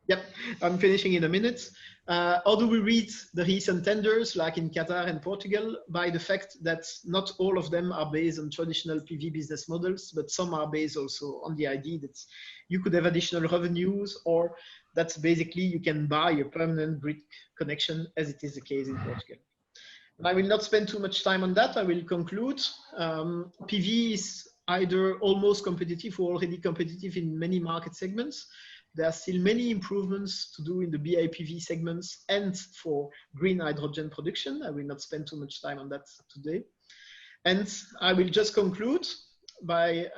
Yep, I'm finishing in a minute. How do we read the recent tenders, like in Qatar and Portugal, by the fact that not all of them are based on traditional PV business models, but some are based also on the idea that you could have additional revenues, or that basically you can buy a permanent grid connection, as it is the case in Portugal. And I will not spend too much time on that. I will conclude. PV is either almost competitive or already competitive in many market segments. There are still many improvements to do in the BIPV segments and for green hydrogen production. I will not spend too much time on that today. And I will just conclude by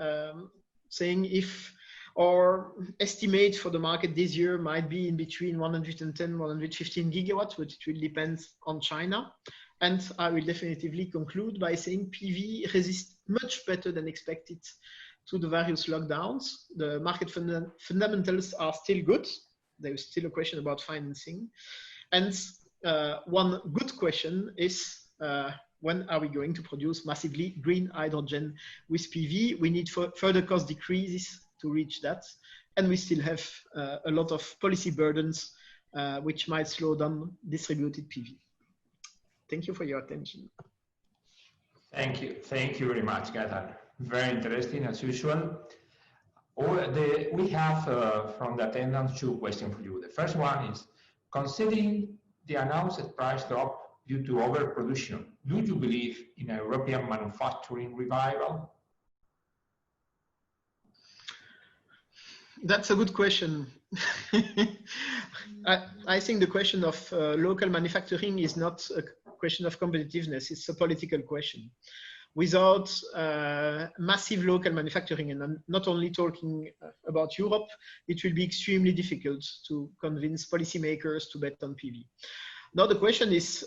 saying, if Our estimate for the market this year might be in between 110, 115 gigawatts, but it will depend on China. And I will definitively conclude by saying PV resists much better than expected to the various lockdowns. The market fundamentals are still good. There is still a question about financing. And one good question is, when are we going to produce massively green hydrogen with PV? We need further cost decreases to reach that. And we still have a lot of policy burdens which might slow down distributed PV. Thank you for your attention. Thank you very much, Gaëtan. Very interesting as usual. We have from the attendance 2 questions for you. The first one is, considering the announced price drop due to overproduction, do you believe in a European manufacturing revival? That's a good question. I think the question of local manufacturing is not a question of competitiveness, it's a political question. Without massive local manufacturing, and I'm not only talking about Europe, it will be extremely difficult to convince policymakers to bet on PV. Now the question is,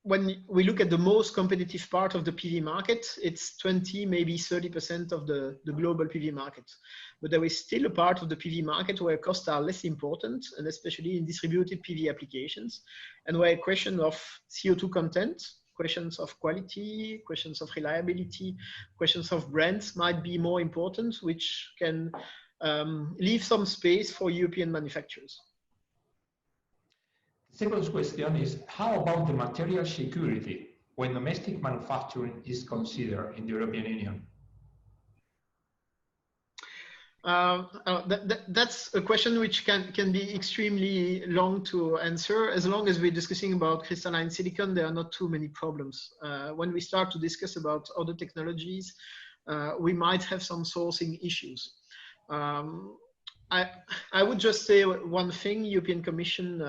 when we look at the most competitive part of the PV market, it's 20, maybe 30% of the global PV market. But there is still a part of the PV market where costs are less important, and especially in distributed PV applications, and where a question of CO2 content, questions of quality, questions of reliability, questions of brands might be more important, which can leave some space for European manufacturers. Second question is, how about the material security when domestic manufacturing is considered in the European Union? That's a question which can be extremely long to answer. As long as we're discussing about crystalline silicon, there are not too many problems. When we start to discuss about other technologies, we might have some sourcing issues. I would just say one thing: European Commission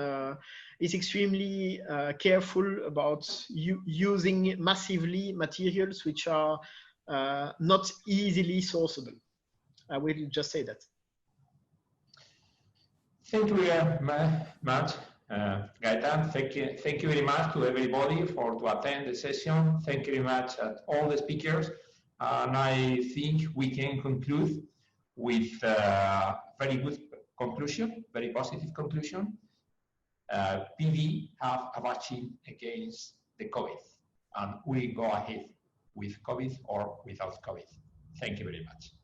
is extremely careful about using massively materials which are not easily sourceable. I will just say that. Thank you very much, Gaëtan. Thank you very much to everybody to attend the session. Thank you very much at all the speakers. And I think we can conclude with a very good conclusion, very positive conclusion. PV have a vaccine against the COVID, and we go ahead with COVID or without COVID. Thank you very much.